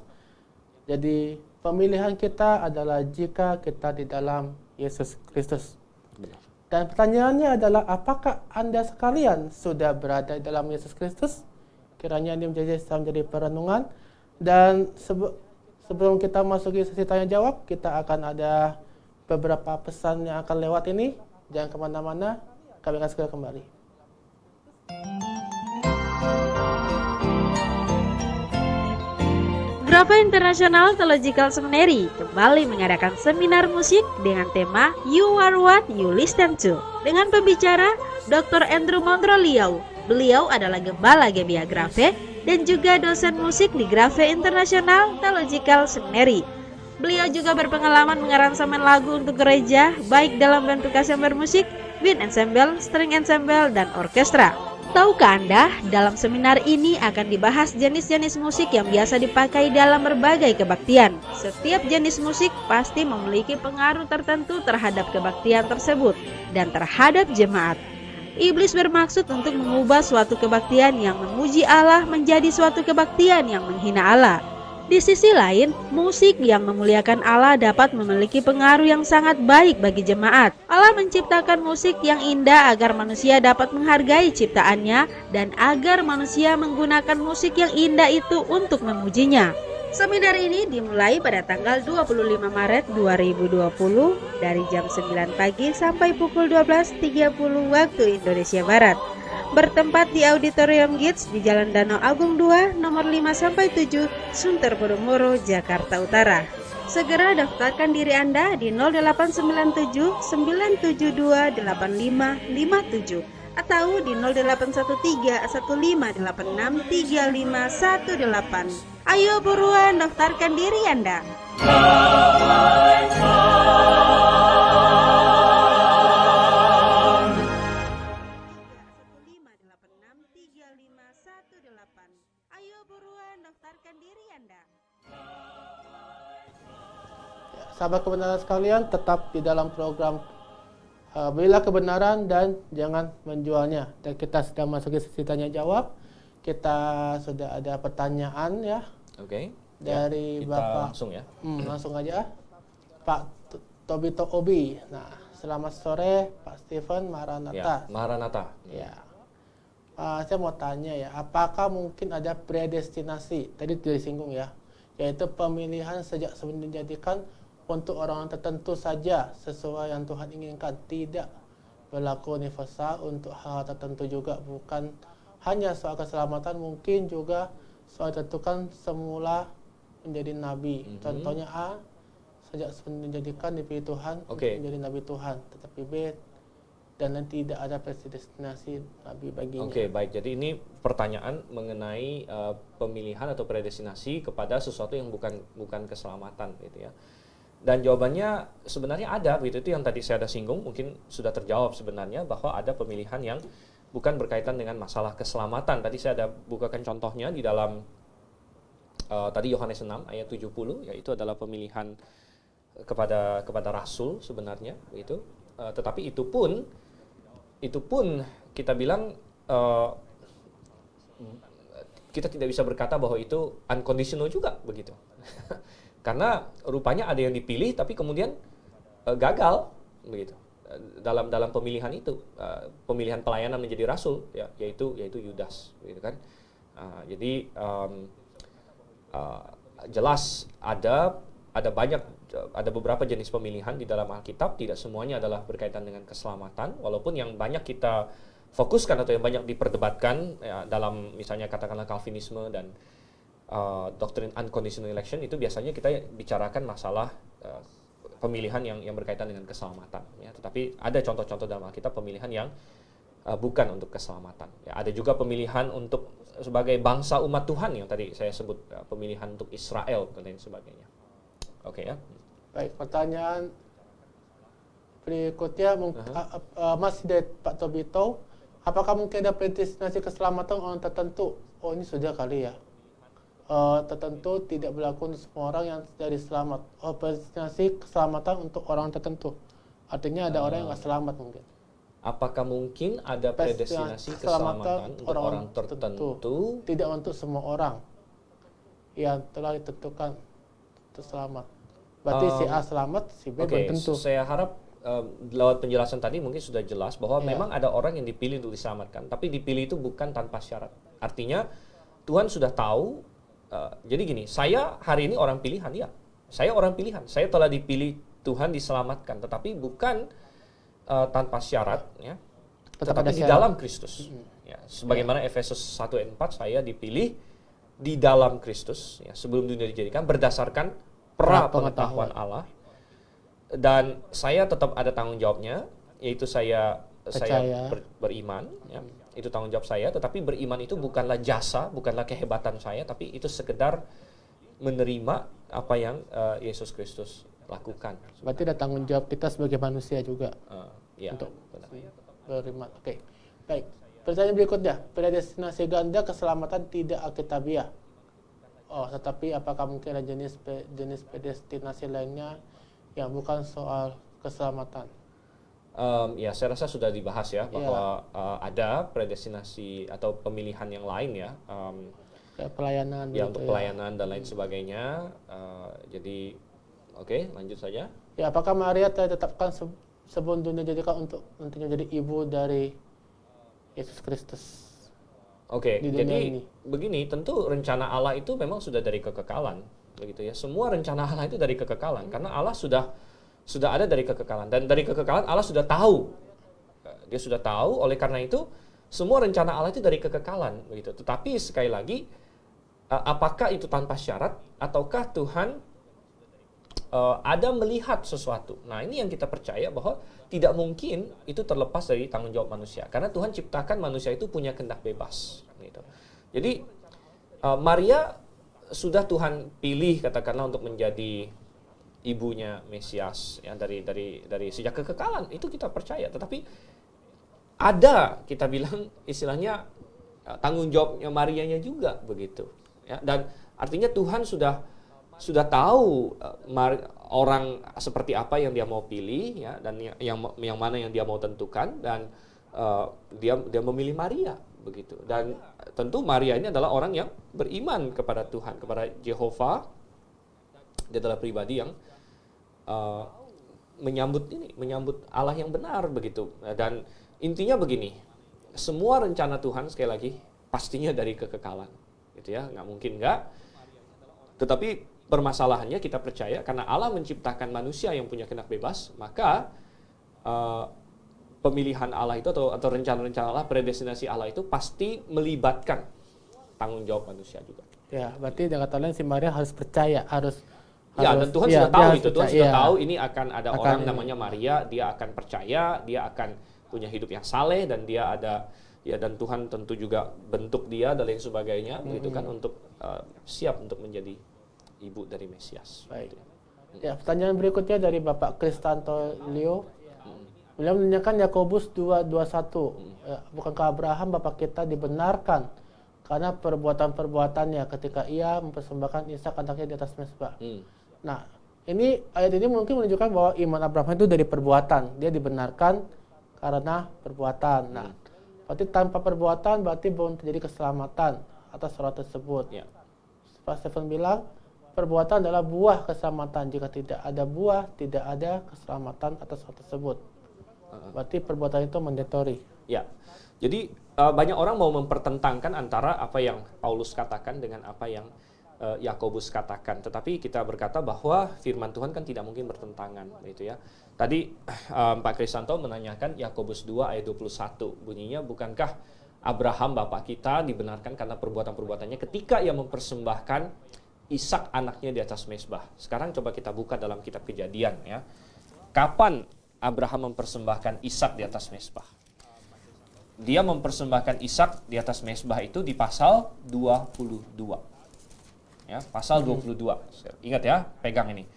Jadi pemilihan kita adalah jika kita di dalam Yesus Kristus. Benar. Dan pertanyaannya adalah, apakah Anda sekalian sudah berada di dalam Yesus Kristus? Kiranya ini menjadi perenungan. Dan sebelum kita masuki sesi tanya jawab, kita akan ada beberapa pesan yang akan lewat ini. Jangan kemana-mana, kami akan segera kembali. Grafa International Theological Seminary kembali mengadakan seminar musik dengan tema You Are What You Listen To dengan pembicara Dr. Andrew Montroliau. Beliau adalah gembala GBI Grafe dan juga dosen musik di Grafa International Theological Seminary. Beliau juga berpengalaman mengaransemen lagu untuk gereja, baik dalam bentuk ensemble musik, wind ensemble, string ensemble, dan orkestra. Tahukah Anda, dalam seminar ini akan dibahas jenis-jenis musik yang biasa dipakai dalam berbagai kebaktian. Setiap jenis musik pasti memiliki pengaruh tertentu terhadap kebaktian tersebut dan terhadap jemaat. Iblis bermaksud untuk mengubah suatu kebaktian yang memuji Allah menjadi suatu kebaktian yang menghina Allah. Di sisi lain, musik yang memuliakan Allah dapat memiliki pengaruh yang sangat baik bagi jemaat. Allah menciptakan musik yang indah agar manusia dapat menghargai ciptaannya dan agar manusia menggunakan musik yang indah itu untuk memujinya. Seminar ini dimulai pada tanggal 25 Maret 2020 dari jam 9 pagi sampai pukul 12.30 waktu Indonesia Barat. Bertempat di Auditorium Gits di Jalan Danau Agung 2, nomor 5-7, Sunter Podomoro, Jakarta Utara. Segera daftarkan diri Anda di 0897 972 8557 atau di 0813 1586 3518. Ayo buruan daftarkan diri Anda. Ayo buruan daftarkan diri Anda. Sahabat kebenaran sekalian, tetap di dalam program Berilah Kebenaran dan Jangan Menjualnya. Dan kita sedang masuk ke sesi tanya jawab. Kita sudah ada pertanyaan ya. Oke. Dari kita Bapak. Langsung ya. Langsung aja. Pak Tobito Obi. Nah, selamat sore Pak Stephen Maranatha. Ya, Maranatha. Ya. Saya mau tanya ya, apakah mungkin ada predestinasi? Tadi disinggung ya, yaitu pemilihan sejak sebelum dijadikan untuk orang tertentu saja sesuai yang Tuhan inginkan, tidak berlaku universal untuk hal tertentu juga, bukan hanya soal keselamatan, mungkin juga soal tentukan semula menjadi nabi. Contohnya A, sejak sebelum dijadikan dipilih Tuhan untuk menjadi nabi Tuhan, tetapi B, dan nanti tidak ada predestinasi nabi baginya. Oke, baik. Jadi ini pertanyaan mengenai pemilihan atau predestinasi kepada sesuatu yang bukan keselamatan, gitu ya. Dan jawabannya sebenarnya ada, gitu. Itu yang tadi saya ada singgung, mungkin sudah terjawab sebenarnya bahwa ada pemilihan yang bukan berkaitan dengan masalah keselamatan. Tadi saya ada bukakan contohnya di dalam tadi Yohanes 6 ayat 70, yaitu adalah pemilihan kepada rasul sebenarnya begitu. Tetapi itu pun kita bilang kita tidak bisa berkata bahwa itu unconditional juga begitu. Karena rupanya ada yang dipilih tapi kemudian gagal begitu. Dalam pemilihan itu, pemilihan pelayanan menjadi rasul ya, yaitu Yudas gitu kan. Jadi jelas ada beberapa jenis pemilihan di dalam Alkitab, tidak semuanya adalah berkaitan dengan keselamatan, walaupun yang banyak kita fokuskan atau yang banyak diperdebatkan ya, dalam misalnya katakanlah Calvinisme dan doktrin unconditional election, itu biasanya kita bicarakan masalah pemilihan yang berkaitan dengan keselamatan ya. Tetapi ada contoh-contoh dalam Alkitab pemilihan yang bukan untuk keselamatan ya. Ada juga pemilihan untuk sebagai bangsa umat Tuhan yang tadi saya sebut pemilihan untuk Israel dan lain sebagainya. Oke ya. Baik, pertanyaan berikutnya masih dari Pak Tobito. Apakah mungkin ada predestinasi keselamatan orang tertentu? Oh, ini sudah kali ya. Tertentu tidak berlaku untuk semua orang yang dari selamat. Oh, predestinasi keselamatan untuk orang tertentu. Artinya ada orang yang nggak selamat mungkin. Apakah mungkin ada predestinasi keselamatan untuk orang tertentu? Tidak untuk semua orang yang telah ditentukan untuk selamat. Berarti si A selamat, si B belum tentu. Saya harap lewat penjelasan tadi mungkin sudah jelas bahwa memang ada orang yang dipilih untuk diselamatkan, tapi dipilih itu bukan tanpa syarat. Artinya Tuhan sudah tahu. Jadi gini, saya hari ini orang pilihan ya. Saya orang pilihan. Saya telah dipilih Tuhan diselamatkan, tetapi bukan tanpa syarat ya. Tetapi di dalam Kristus. Ya, sebagaimana Efesus 1 ayat 4, saya dipilih di dalam Kristus ya, sebelum dunia dijadikan berdasarkan pengetahuan Allah. Dan saya tetap ada tanggung jawabnya, yaitu saya beriman ya. Itu tanggung jawab saya, tetapi beriman itu bukanlah jasa, bukanlah kehebatan saya, tapi itu sekedar menerima apa yang Yesus Kristus lakukan. Berarti ada tanggung jawab kita sebagai manusia juga untuk beriman. Oke. Baik. Pertanyaan berikutnya, predestinasi ganda keselamatan tidak alkitabiah. Oh, tetapi apakah mungkin ada jenis predestinasi lainnya yang bukan soal keselamatan? Ya, saya rasa sudah dibahas ya bahwa ada predestinasi atau pemilihan yang lain ya, pelayanan, ya untuk pelayanan dan lain sebagainya. Jadi, oke, lanjut saja. Ya, apakah Maria telah ditetapkan sebelum dunia dijadikan untuk nantinya jadi ibu dari Yesus Kristus? Oke, jadi begini, tentu rencana Allah itu memang sudah dari kekekalan, begitu ya. Semua rencana Allah itu dari kekekalan, karena Allah sudah ada dari kekekalan, dan dari kekekalan Allah sudah tahu. Dia sudah tahu, oleh karena itu semua rencana Allah itu dari kekekalan, begitu. Tetapi sekali lagi, apakah itu tanpa syarat ataukah Tuhan ada melihat sesuatu? Nah, ini yang kita percaya bahwa tidak mungkin itu terlepas dari tanggung jawab manusia, karena Tuhan ciptakan manusia itu punya kehendak bebas, gitu. Jadi Maria sudah Tuhan pilih katakanlah untuk menjadi ibunya Mesias ya, dari sejak kekekalan, itu kita percaya. Tetapi ada, kita bilang istilahnya tanggung jawabnya Marianya juga begitu ya. Dan artinya Tuhan sudah tahu orang seperti apa yang dia mau pilih ya, dan yang mana yang dia mau tentukan, dan dia memilih Maria begitu. Dan tentu Maria ini adalah orang yang beriman kepada Tuhan, kepada Jehovah. Dia adalah pribadi yang menyambut Allah yang benar begitu. Dan intinya begini, semua rencana Tuhan sekali lagi pastinya dari kekekalan, gitu ya, nggak mungkin nggak. Tetapi permasalahannya kita percaya karena Allah menciptakan manusia yang punya kehendak bebas, maka pemilihan Allah itu atau rencana-rencana Allah, predestinasi Allah itu pasti melibatkan tanggung jawab manusia juga. Ya, berarti dengan kata lain si Maria harus percaya, dan Tuhan sudah tahu itu. Tuhan sudah tahu ini akan ada orang namanya Maria, dia akan percaya, dia akan punya hidup yang saleh, dan dia ada ya, dan Tuhan tentu juga bentuk dia dan lain sebagainya, begitu kan, untuk siap untuk menjadi ibu dari Mesias. Baik. Ya, pertanyaan berikutnya dari Bapak Kristanto Leo. Beliau menanyakan Yakobus 2:21, bukankah Abraham bapak kita dibenarkan karena perbuatan-perbuatannya ketika ia mempersembahkan Ishak anaknya di atas mezbah. Nah, ayat ini mungkin menunjukkan bahwa iman Abraham itu dari perbuatan. Dia dibenarkan karena perbuatan. Nah, berarti tanpa perbuatan berarti belum terjadi keselamatan atas orang tersebut. Pak Stephen bilang, perbuatan adalah buah keselamatan. Jika tidak ada buah, tidak ada keselamatan atas orang tersebut. Berarti perbuatan itu mandatori. Ya, jadi banyak orang mau mempertentangkan antara apa yang Paulus katakan dengan apa yang Yakobus katakan. Tetapi kita berkata bahwa firman Tuhan kan tidak mungkin bertentangan, gitu ya. Tadi Pak Kristanto menanyakan Yakobus 2 ayat 21, bunyinya, bukankah Abraham bapak kita dibenarkan karena perbuatan-perbuatannya ketika ia mempersembahkan Ishak anaknya di atas mezbah. Sekarang coba kita buka dalam kitab Kejadian, ya. Kapan Abraham mempersembahkan Ishak di atas mezbah? Dia mempersembahkan Ishak di atas mezbah itu di pasal 22. Ya, pasal 22. Ingat ya, pegang ini.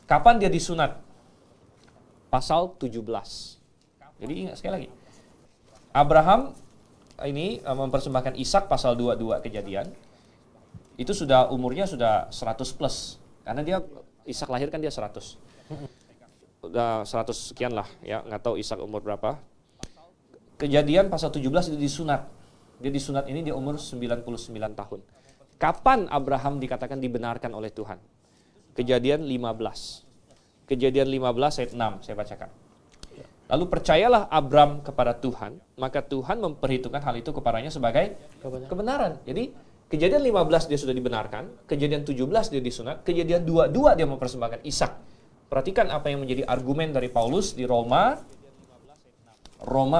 Kapan dia disunat? Pasal 17. Jadi ingat sekali lagi. Abraham ini mempersembahkan Ishak pasal 22 Kejadian. Itu sudah umurnya sudah 100 plus. Karena dia Ishak lahir kan dia 100. Udah 100 sekian lah ya, nggak tahu Ishak umur berapa. Kejadian pasal 17 itu disunat. Dia disunat ini dia umur 99 tahun. Kapan Abraham dikatakan dibenarkan oleh Tuhan? Kejadian 15. Kejadian 15 ayat 6 saya bacakan. Lalu percayalah Abram kepada Tuhan, maka Tuhan memperhitungkan hal itu kepadanya sebagai kebenaran. Jadi Kejadian 15 dia sudah dibenarkan, Kejadian 17 dia disunat, Kejadian 22 dia mempersembahkan Ishak. Perhatikan apa yang menjadi argumen dari Paulus di Roma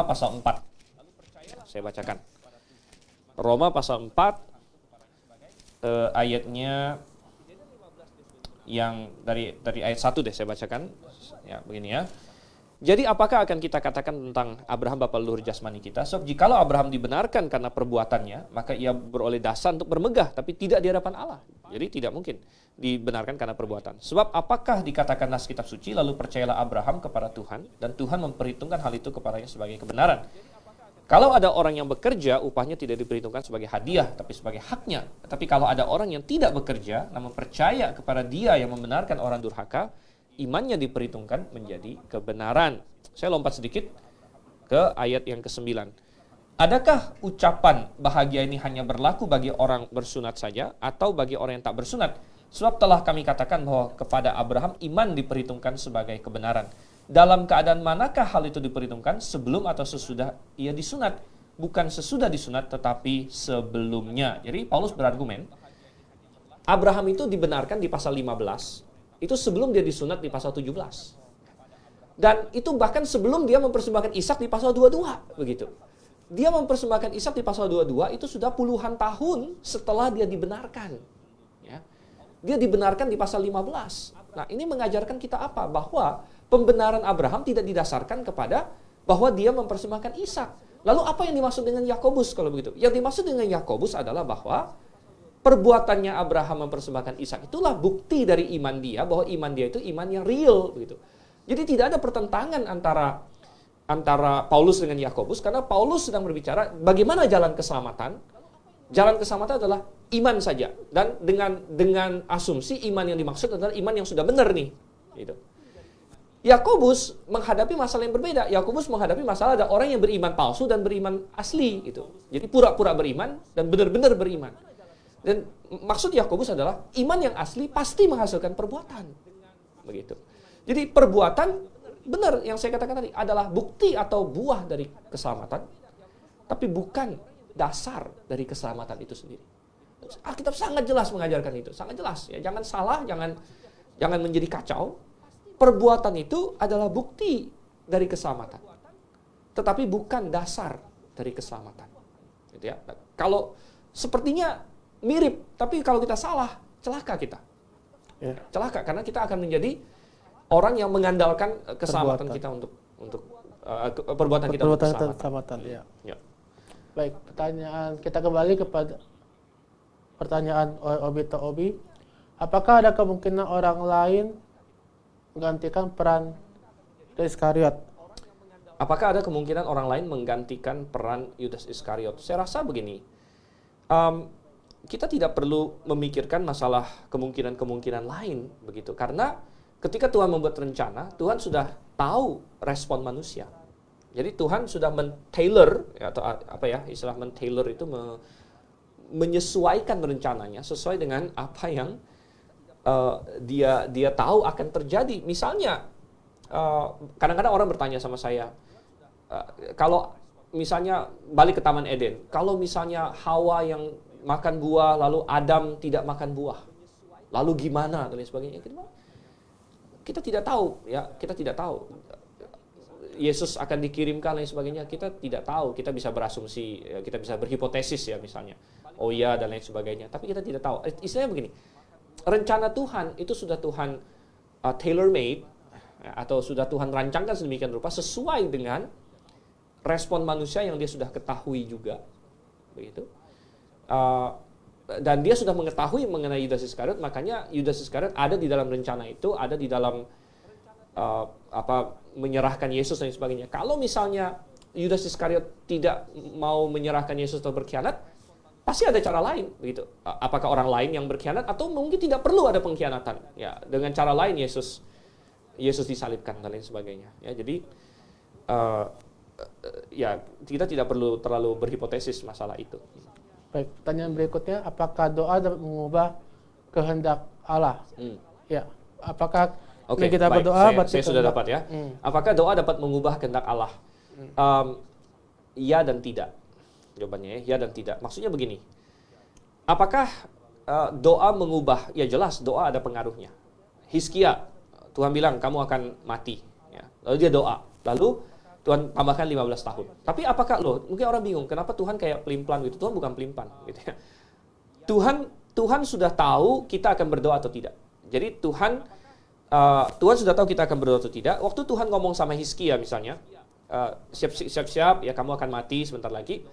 pasal 4. Saya bacakan. Roma pasal 4 ayatnya yang dari ayat 1 deh saya bacakan. Ya, begini ya. Jadi apakah akan kita katakan tentang Abraham bapa leluhur jasmani kita? Sebab jikalau Abraham dibenarkan karena perbuatannya, maka ia beroleh dasar untuk bermegah, tapi tidak di hadapan Allah. Jadi tidak mungkin dibenarkan karena perbuatan. Sebab apakah dikatakan nas kitab suci, lalu percayalah Abraham kepada Tuhan, dan Tuhan memperhitungkan hal itu kepadanya sebagai kebenaran. Kalau ada orang yang bekerja, upahnya tidak diperhitungkan sebagai hadiah, tapi sebagai haknya. Tapi kalau ada orang yang tidak bekerja, namun percaya kepada Dia yang membenarkan orang durhaka, imannya diperhitungkan menjadi kebenaran. Saya lompat sedikit ke ayat yang ke-9. Adakah ucapan bahagia ini hanya berlaku bagi orang bersunat saja atau bagi orang yang tak bersunat? Sebab telah kami katakan bahwa kepada Abraham iman diperhitungkan sebagai kebenaran. Dalam keadaan manakah hal itu diperhitungkan? Sebelum atau sesudah ia disunat? Bukan sesudah disunat tetapi sebelumnya. Jadi Paulus berargumen, Abraham itu dibenarkan di pasal 15, itu sebelum dia disunat di pasal 17. Dan itu bahkan sebelum dia mempersembahkan Ishak di pasal 22, begitu. Dia mempersembahkan Ishak di pasal 22 itu sudah puluhan tahun setelah dia dibenarkan. Ya. Dia dibenarkan di pasal 15. Nah, ini mengajarkan kita apa? Bahwa pembenaran Abraham tidak didasarkan kepada bahwa dia mempersembahkan Ishak. Lalu apa yang dimaksud dengan Yakobus kalau begitu? Yang dimaksud dengan Yakobus adalah bahwa perbuatannya Abraham mempersembahkan Ishak itulah bukti dari iman dia, bahwa iman dia itu iman yang real, begitu. Jadi tidak ada pertentangan antara Paulus dengan Yakobus, karena Paulus sedang berbicara bagaimana jalan keselamatan. Jalan keselamatan adalah iman saja, dan dengan asumsi iman yang dimaksud adalah iman yang sudah benar nih, gitu. Yakobus menghadapi masalah yang berbeda. Yakobus menghadapi masalah ada orang yang beriman palsu dan beriman asli, gitu. Jadi pura-pura beriman dan benar-benar beriman. Dan maksud Yakobus adalah iman yang asli pasti menghasilkan perbuatan. Begitu. Jadi perbuatan benar yang saya katakan tadi adalah bukti atau buah dari keselamatan, tapi bukan dasar dari keselamatan itu sendiri. Alkitab sangat jelas mengajarkan itu, sangat jelas ya. Jangan salah, jangan menjadi kacau. Perbuatan itu adalah bukti dari keselamatan, tetapi bukan dasar dari keselamatan. Gitu ya. Kalau sepertinya mirip, tapi kalau kita salah, celaka kita. Ya. Celaka, karena kita akan menjadi orang yang mengandalkan keselamatan kita untuk perbuatan kita untuk keselamatan. Ya. Ya. Baik, pertanyaan kita kembali kepada pertanyaan Obi. Apakah ada kemungkinan orang lain menggantikan peran dari Iskariot? Apakah ada kemungkinan orang lain menggantikan peran Yudas Iskariot? Saya rasa begini, kita tidak perlu memikirkan masalah kemungkinan-kemungkinan lain begitu, karena ketika Tuhan membuat rencana, Tuhan sudah tahu respon manusia. Jadi Tuhan sudah men-tailor, atau apa ya, istilah men-tailor itu menyesuaikan rencananya sesuai dengan apa yang dia tahu akan terjadi. Misalnya, kadang-kadang orang bertanya sama saya, kalau misalnya balik ke Taman Eden, kalau misalnya Hawa yang makan buah, lalu Adam tidak makan buah, lalu gimana dan lain sebagainya. Kita tidak tahu, ya, kita tidak tahu. Yesus akan dikirimkan dan lain sebagainya, kita tidak tahu. Kita bisa berasumsi, kita bisa berhipotesis ya misalnya, oh iya dan lain sebagainya. Tapi kita tidak tahu. Istilahnya begini, rencana Tuhan itu sudah Tuhan tailor-made, atau sudah Tuhan rancangkan sedemikian rupa sesuai dengan respon manusia yang dia sudah ketahui juga, begitu. Dan dia sudah mengetahui mengenai Yudas Iskariot, makanya Yudas Iskariot ada di dalam rencana itu, ada di dalam menyerahkan Yesus dan sebagainya. Kalau misalnya Yudas Iskariot tidak mau menyerahkan Yesus atau berkhianat, pasti ada cara lain, begitu. Apakah orang lain yang berkhianat, atau mungkin tidak perlu ada pengkhianatan, ya, dengan cara lain Yesus disalibkan dan lain sebagainya. Ya, jadi ya, kita tidak perlu terlalu berhipotesis masalah itu. Baik, pertanyaan berikutnya, apakah doa dapat mengubah kehendak Allah? Ya, apakah kita baik, berdoa saya sudah dapat ya. Apakah doa dapat mengubah kehendak Allah? Ya dan tidak. Jawabannya ya dan tidak. Maksudnya begini. Apakah doa mengubah? Ya jelas doa ada pengaruhnya. Hizkia, Tuhan bilang kamu akan mati. Ya. Lalu dia doa. Lalu Tuhan tambahkan 15 tahun. Tapi apakah mungkin orang bingung, kenapa Tuhan kayak pelin-pelan gitu? Tuhan bukan pelin-pelan gitu ya. Tuhan sudah tahu kita akan berdoa atau tidak. Jadi Tuhan sudah tahu kita akan berdoa atau tidak. Waktu Tuhan ngomong sama Hizkia misalnya, siap-siap ya, kamu akan mati sebentar lagi.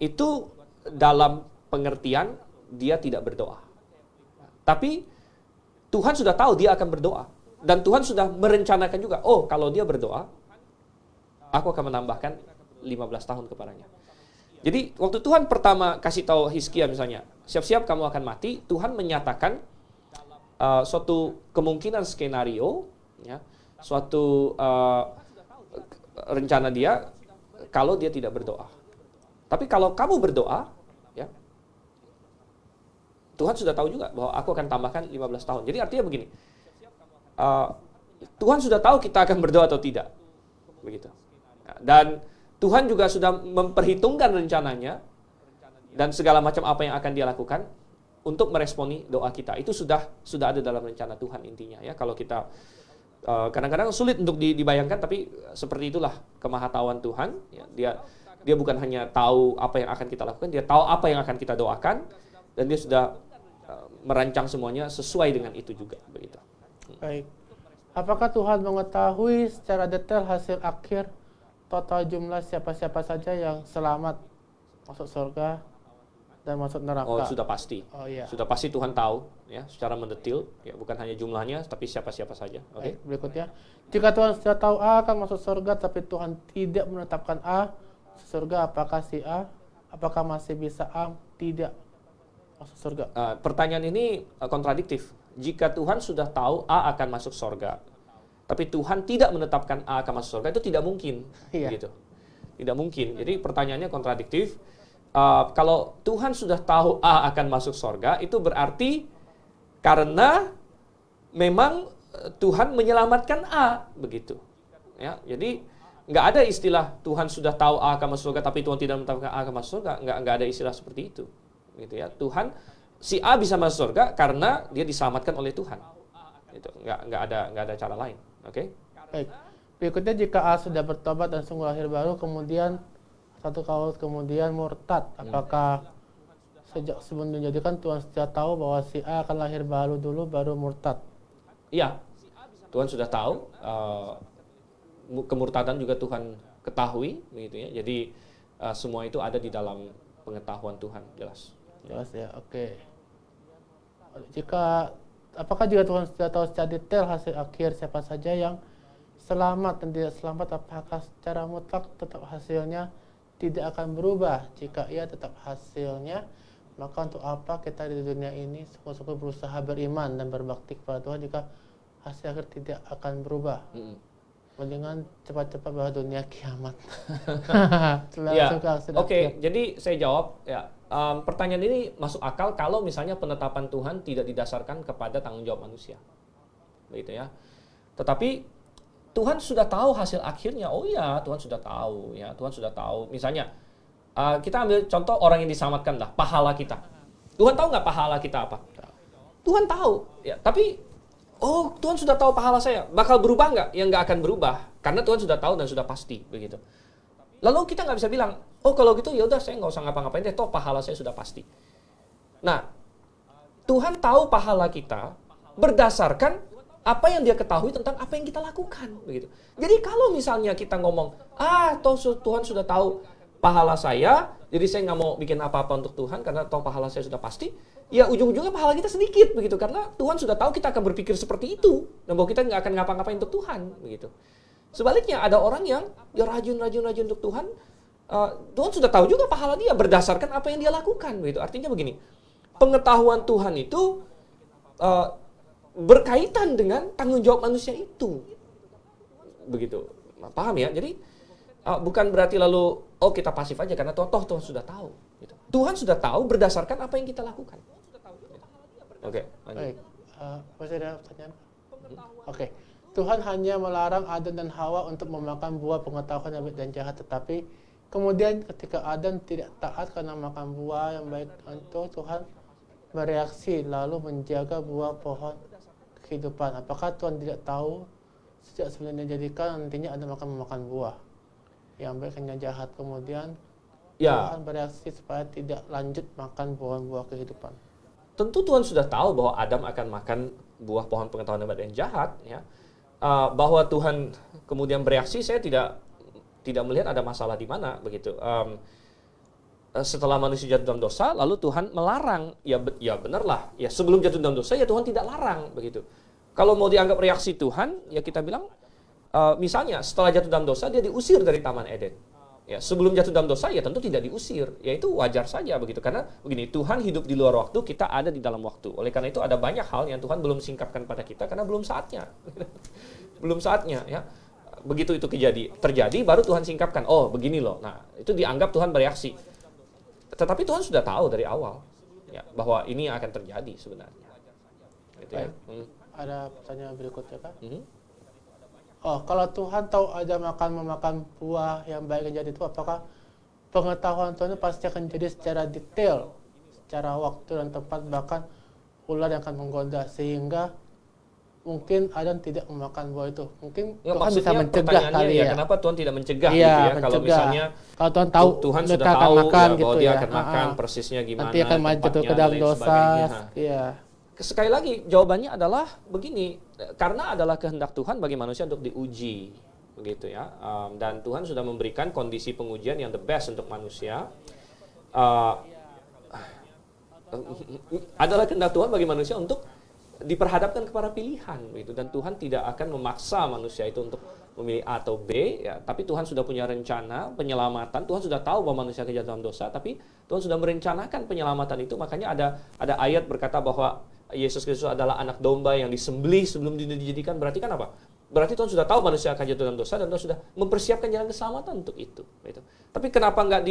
Itu dalam pengertian dia tidak berdoa. Tapi Tuhan sudah tahu dia akan berdoa. Dan Tuhan sudah merencanakan juga, kalau dia berdoa, aku akan menambahkan 15 tahun kepadanya. Jadi waktu Tuhan pertama kasih tahu Hizkia misalnya, siap-siap kamu akan mati, Tuhan menyatakan suatu kemungkinan skenario, ya, suatu rencana dia kalau dia tidak berdoa. Tapi kalau kamu berdoa, ya, Tuhan sudah tahu juga bahwa aku akan tambahkan 15 tahun. Jadi artinya begini, Tuhan sudah tahu kita akan berdoa atau tidak, begitu. Dan Tuhan juga sudah memperhitungkan rencananya dan segala macam apa yang akan dia lakukan untuk meresponi doa kita. Itu sudah ada dalam rencana Tuhan intinya, ya. Kalau kita kadang-kadang sulit untuk dibayangkan, tapi seperti itulah kemahatauan Tuhan, ya. Dia bukan hanya tahu apa yang akan kita lakukan, dia tahu apa yang akan kita doakan, dan dia sudah merancang semuanya sesuai dengan itu juga, begitu. Baik. Apakah Tuhan mengetahui secara detail hasil akhir total jumlah siapa-siapa saja yang selamat masuk surga dan masuk neraka? Oh, sudah pasti. Oh, iya. Sudah pasti Tuhan tahu, ya, secara mendetil, ya, bukan hanya jumlahnya, tapi siapa-siapa saja. Oke. Baik, berikutnya. Jika Tuhan sudah tahu A akan masuk surga, tapi Tuhan tidak menetapkan A surga, apakah si A, apakah masih bisa A tidak masuk surga? Pertanyaan ini kontradiktif. Jika Tuhan sudah tahu A akan masuk surga, tapi Tuhan tidak menetapkan A akan masuk surga, itu tidak mungkin. Iya. Gitu. Tidak mungkin. Jadi pertanyaannya kontradiktif. Kalau Tuhan sudah tahu A akan masuk surga, itu berarti karena memang Tuhan menyelamatkan A, begitu. Ya, jadi nggak ada istilah Tuhan sudah tahu A akan masuk surga, tapi Tuhan tidak menetapkan A akan masuk surga. Nggak ada istilah seperti itu. Gitu ya. Tuhan, si A bisa masuk surga karena dia diselamatkan oleh Tuhan. Itu nggak ada cara lain. Oke? Baik. Berikutnya, jika A sudah bertobat dan sungguh lahir baru, kemudian 1 tahun kemudian murtad, apakah sejak sebelum dijadikan Tuhan sudah tahu bahwa si A akan lahir baru dulu baru murtad? Iya, Tuhan sudah tahu. Kemurtadan juga Tuhan ketahui, begitu ya. Jadi semua itu ada di dalam pengetahuan Tuhan, jelas. Jelas ya, oke. Apakah jika Tuhan sudah tahu secara detail hasil akhir siapa saja yang selamat dan tidak selamat, apakah secara mutlak tetap hasilnya tidak akan berubah? Jika ia tetap hasilnya, maka untuk apa kita di dunia ini sungguh-sungguh berusaha beriman dan berbakti kepada Tuhan jika hasil akhir tidak akan berubah? Mendingan cepat-cepat bahwa dunia kiamat. Ya, oke. Jadi saya jawab ya. Pertanyaan ini masuk akal kalau misalnya penetapan Tuhan tidak didasarkan kepada tanggung jawab manusia, begitu ya. Tetapi Tuhan sudah tahu hasil akhirnya. Oh ya, Tuhan sudah tahu ya. Tuhan sudah tahu. Misalnya kita ambil contoh orang yang diselamatkan lah, pahala kita. Tuhan tahu nggak pahala kita apa? Tuhan tahu. Ya, tapi Tuhan sudah tahu pahala saya. Bakal berubah nggak? Ya nggak akan berubah. Karena Tuhan sudah tahu dan sudah pasti begitu. Lalu kita nggak bisa bilang, kalau gitu ya udah saya nggak usah ngapa-ngapain deh, toh pahala saya sudah pasti. Nah, Tuhan tahu pahala kita berdasarkan apa yang Dia ketahui tentang apa yang kita lakukan begitu. Jadi kalau misalnya kita ngomong, toh Tuhan sudah tahu pahala saya, jadi saya nggak mau bikin apa-apa untuk Tuhan karena toh pahala saya sudah pasti. Ya ujung-ujungnya pahala kita sedikit begitu, karena Tuhan sudah tahu kita akan berpikir seperti itu dan bahwa kita nggak akan ngapa-ngapain untuk Tuhan begitu. Sebaliknya ada orang yang dia rajin untuk Tuhan, Tuhan sudah tahu juga pahala dia berdasarkan apa yang dia lakukan begitu. Artinya begini, pengetahuan Tuhan itu berkaitan dengan tanggung jawab manusia itu begitu. Nah, paham ya? Jadi bukan berarti lalu kita pasif aja karena toh Tuhan sudah tahu gitu. Tuhan sudah tahu berdasarkan apa yang kita lakukan. Oke, lanjut. Baik, masih ada pertanyaan? Oke. Tuhan hanya melarang Adam dan Hawa untuk memakan buah pengetahuan yang baik dan jahat, tetapi kemudian ketika Adam tidak taat karena makan buah yang baik itu, Tuhan bereaksi lalu menjaga buah pohon kehidupan. Apakah Tuhan tidak tahu sejak sebelum dijadikan nantinya Adam akan memakan buah yang baik dan jahat, kemudian Tuhan bereaksi supaya tidak lanjut makan buah-buah kehidupan? Tentu Tuhan sudah tahu bahwa Adam akan makan buah pohon pengetahuan yang baik dan jahat ya. Bahwa Tuhan kemudian bereaksi, saya tidak melihat ada masalah di mana begitu. Setelah manusia jatuh dalam dosa, lalu Tuhan melarang. Ya benarlah. Ya sebelum jatuh dalam dosa, ya Tuhan tidak larang begitu. Kalau mau dianggap reaksi Tuhan, ya kita bilang, misalnya setelah jatuh dalam dosa dia diusir dari Taman Eden. Ya sebelum jatuh dalam dosa, ya tentu tidak diusir. Ya itu wajar saja begitu. Karena begini, Tuhan hidup di luar waktu, kita ada di dalam waktu. Oleh karena itu ada banyak hal yang Tuhan belum singkapkan pada kita karena belum saatnya. Belum saatnya ya. Begitu itu terjadi baru Tuhan singkapkan. Oh, begini loh. Nah, itu dianggap Tuhan bereaksi. Tetapi Tuhan sudah tahu dari awal ya bahwa ini akan terjadi sebenarnya. Gitu ya. Ada pertanyaan berikutnya, Kak? Kalau Tuhan tahu Adam akan memakan buah yang baik dan jahat itu, apakah pengetahuan Tuhan itu pasti akan jadi secara detail, secara waktu dan tempat, bahkan ular yang akan menggoda, sehingga mungkin Adam tidak memakan buah itu? Mungkin Tuhan bisa mencegah kali ya. Kenapa Tuhan tidak mencegah gitu ya? Mencegah. Kalau misalnya kalau Tuhan tahu Tuhan sudah tahu makan, bahwa gitu dia ya, akan makan persisnya gimana, nanti akan jatuh ke dalam dosa. Iya. Sekali lagi jawabannya adalah begini, karena adalah kehendak Tuhan bagi manusia untuk diuji, begitu ya. Dan Tuhan sudah memberikan kondisi pengujian yang the best untuk manusia. Adalah kehendak Tuhan bagi manusia untuk diperhadapkan kepada pilihan, begitu. Dan Tuhan tidak akan memaksa manusia itu untuk memilih A atau B, ya. Tapi Tuhan sudah punya rencana penyelamatan. Tuhan sudah tahu bahwa manusia akan jatuh dalam dosa, tapi Tuhan sudah merencanakan penyelamatan itu. Makanya ada ayat berkata bahwa Yesus Kristus adalah anak domba yang disembelih sebelum dijadikan. Berarti kan apa? Berarti Tuhan sudah tahu manusia akan jatuh dalam dosa dan Tuhan sudah mempersiapkan jalan keselamatan untuk itu. Gitu. Tapi kenapa nggak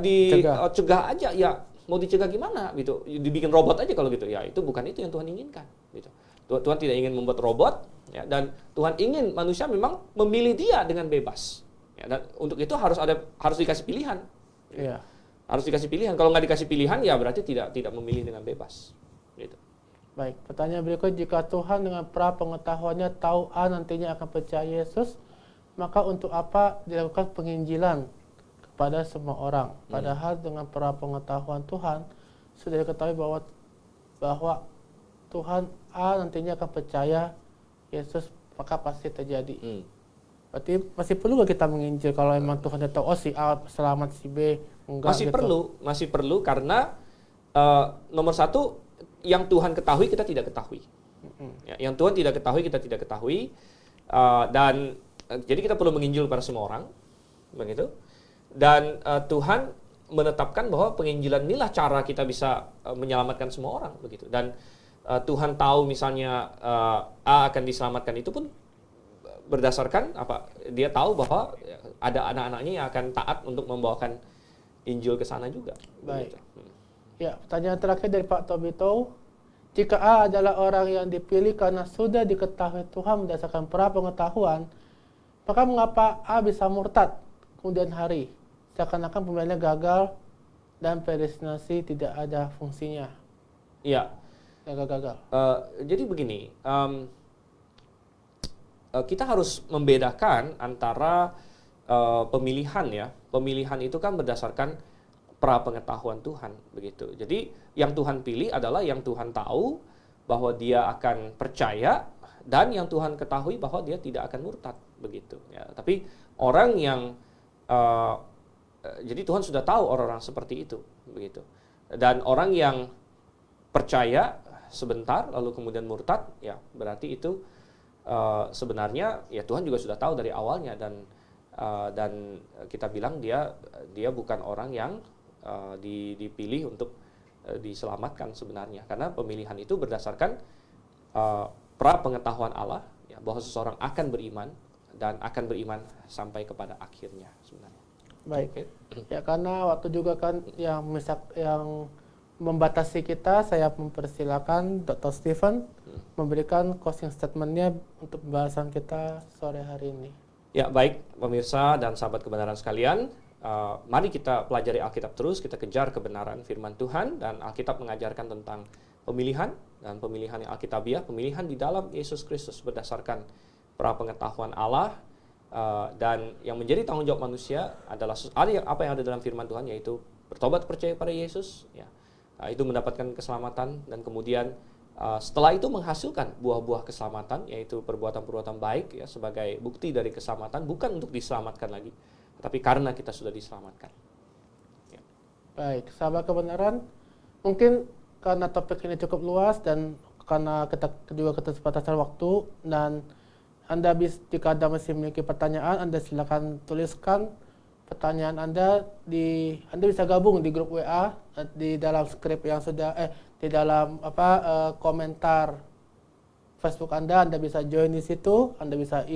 dicegah aja? Ya mau dicegah gimana? Gitu. Dibikin robot aja kalau gitu. Ya itu bukan itu yang Tuhan inginkan. Gitu. Tuhan tidak ingin membuat robot, ya, dan Tuhan ingin manusia memang memilih Dia dengan bebas. Ya, dan untuk itu harus dikasih pilihan. Iya. Harus dikasih pilihan. Kalau nggak dikasih pilihan, ya berarti tidak memilih dengan bebas. Gitu. Baik, pertanyaan berikut, jika Tuhan dengan pengetahuannya tahu A nantinya akan percaya Yesus, maka untuk apa dilakukan penginjilan kepada semua orang? Padahal dengan pengetahuan Tuhan sudah diketahui bahwa Tuhan A nantinya akan percaya Yesus, maka pasti terjadi. Berarti masih perlu gak kita menginjil kalau memang Tuhan sudah tahu si A selamat, si B enggak? Masih perlu karena nomor satu, yang Tuhan ketahui kita tidak ketahui. Ya, yang Tuhan tidak ketahui kita tidak ketahui. Jadi kita perlu menginjil pada semua orang, begitu. Dan Tuhan menetapkan bahwa penginjilan inilah cara kita bisa menyelamatkan semua orang, begitu. Dan Tuhan tahu misalnya A akan diselamatkan itu pun berdasarkan apa? Dia tahu bahwa ada anak-anaknya yang akan taat untuk membawakan Injil ke sana juga. Baik. Begitu. Ya, pertanyaan terakhir dari Pak Tobito. Jika A adalah orang yang dipilih karena sudah diketahui Tuhan berdasarkan pengetahuan, maka mengapa A bisa murtad kemudian hari? Seakan-akan pemilihannya gagal dan predestinasi tidak ada fungsinya. Iya. Gagal. Jadi begini, kita harus membedakan antara pemilihan ya. Pemilihan itu kan berdasarkan pengetahuan Tuhan, begitu. Jadi yang Tuhan pilih adalah yang Tuhan tahu bahwa dia akan percaya dan yang Tuhan ketahui bahwa dia tidak akan murtad, begitu. Ya, tapi orang yang jadi Tuhan sudah tahu orang-orang seperti itu, begitu. Dan orang yang percaya sebentar lalu kemudian murtad, ya berarti itu sebenarnya ya Tuhan juga sudah tahu dari awalnya dan kita bilang dia bukan orang yang dipilih untuk diselamatkan sebenarnya, karena pemilihan itu berdasarkan pengetahuan Allah ya, bahwa seseorang akan beriman dan akan beriman sampai kepada akhirnya sebenarnya. Baik. Okay. Ya, karena waktu juga kan yang membatasi kita, saya mempersilakan Dr. Stephen memberikan closing statement-nya untuk pembahasan kita sore hari ini. Ya, baik pemirsa dan sahabat kebenaran sekalian, mari kita pelajari Alkitab terus, kita kejar kebenaran firman Tuhan, dan Alkitab mengajarkan tentang pemilihan, dan pemilihan yang alkitabiah, pemilihan di dalam Yesus Kristus berdasarkan pengetahuan Allah, dan yang menjadi tanggung jawab manusia adalah apa yang ada dalam firman Tuhan, yaitu bertobat percaya pada Yesus, ya, itu mendapatkan keselamatan, dan kemudian setelah itu menghasilkan buah-buah keselamatan, yaitu perbuatan-perbuatan baik ya, sebagai bukti dari keselamatan, bukan untuk diselamatkan lagi, tapi karena kita sudah diselamatkan. Ya. Baik, sahabat kebenaran, mungkin karena topik ini cukup luas dan karena kita juga keterbatasan waktu, dan jika Anda masih memiliki pertanyaan, Anda silakan tuliskan pertanyaan Anda Anda bisa gabung di grup WA di dalam skrip yang sudah di dalam komentar Facebook Anda bisa join di situ. Anda bisa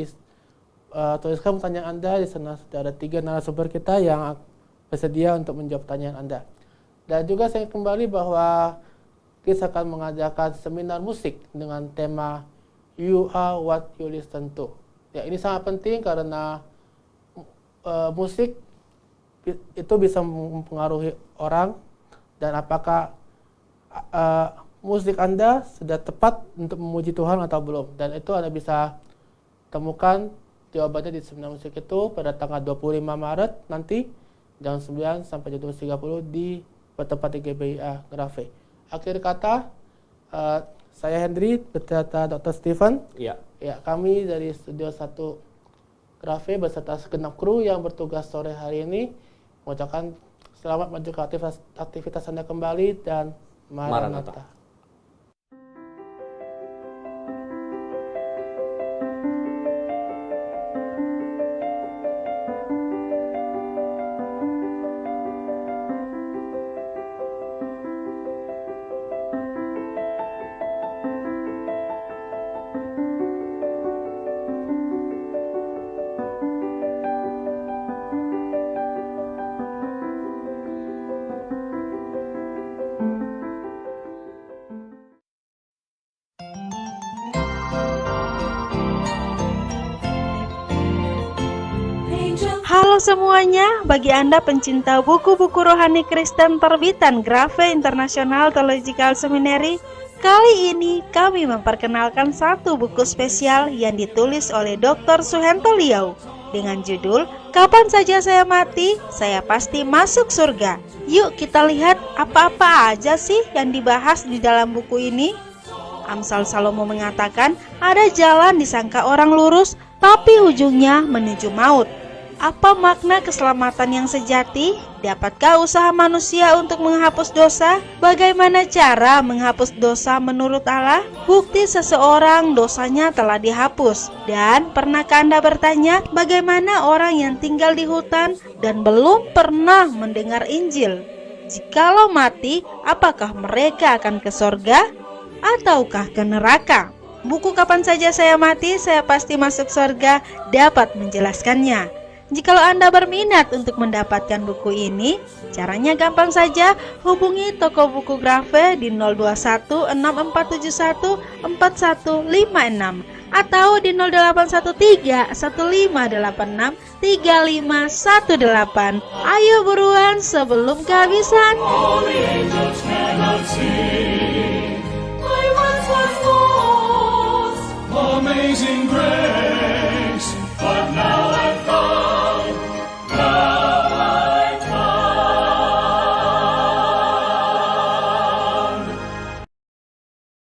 tuliskan pertanyaan Anda. Di sana sudah ada 3 narasumber kita yang bersedia untuk menjawab pertanyaan Anda. Dan juga saya kembali bahwa kita akan mengadakan seminar musik dengan tema You Are What You Listen To. Ya, ini sangat penting karena musik itu bisa mempengaruhi orang, dan apakah musik Anda sudah tepat untuk memuji Tuhan atau belum. Dan itu Anda bisa temukan jawabannya di seminar musik itu pada tanggal 25 Maret nanti jam 9 sampai jam 12.30 di bertempat di GBIA Grafe. Akhir kata, saya Hendry beserta Dr. Stephen. Ya. Ya, kami dari Studio 1 Grafe beserta segenap kru yang bertugas sore hari ini mengucapkan selamat melanjutkan aktivitas Anda kembali, dan Maranatha. Halo semuanya, bagi Anda pencinta buku-buku rohani Kristen terbitan Grafe International Theological Seminary, kali ini kami memperkenalkan satu buku spesial yang ditulis oleh Dr. Suhento Liau dengan judul Kapan Saja Saya Mati, Saya Pasti Masuk Surga. Yuk kita lihat apa-apa aja sih yang dibahas di dalam buku ini. Amsal Salomo mengatakan ada jalan disangka orang lurus, tapi ujungnya menuju maut. Apa makna keselamatan yang sejati? Dapatkah usaha manusia untuk menghapus dosa? Bagaimana cara menghapus dosa menurut Allah? Bukti seseorang dosanya telah dihapus. Dan pernahkah Anda bertanya, bagaimana orang yang tinggal di hutan dan belum pernah mendengar Injil? Jikalau mati, apakah mereka akan ke sorga ataukah ke neraka? Buku Kapan Saja Saya Mati, Saya Pasti Masuk Sorga dapat menjelaskannya. Jikalau Anda berminat untuk mendapatkan buku ini, caranya gampang saja, hubungi toko buku Grafe di 021 6471 4156 atau di 0813 1586 3518. Ayo buruan sebelum kehabisan. Amazing grace.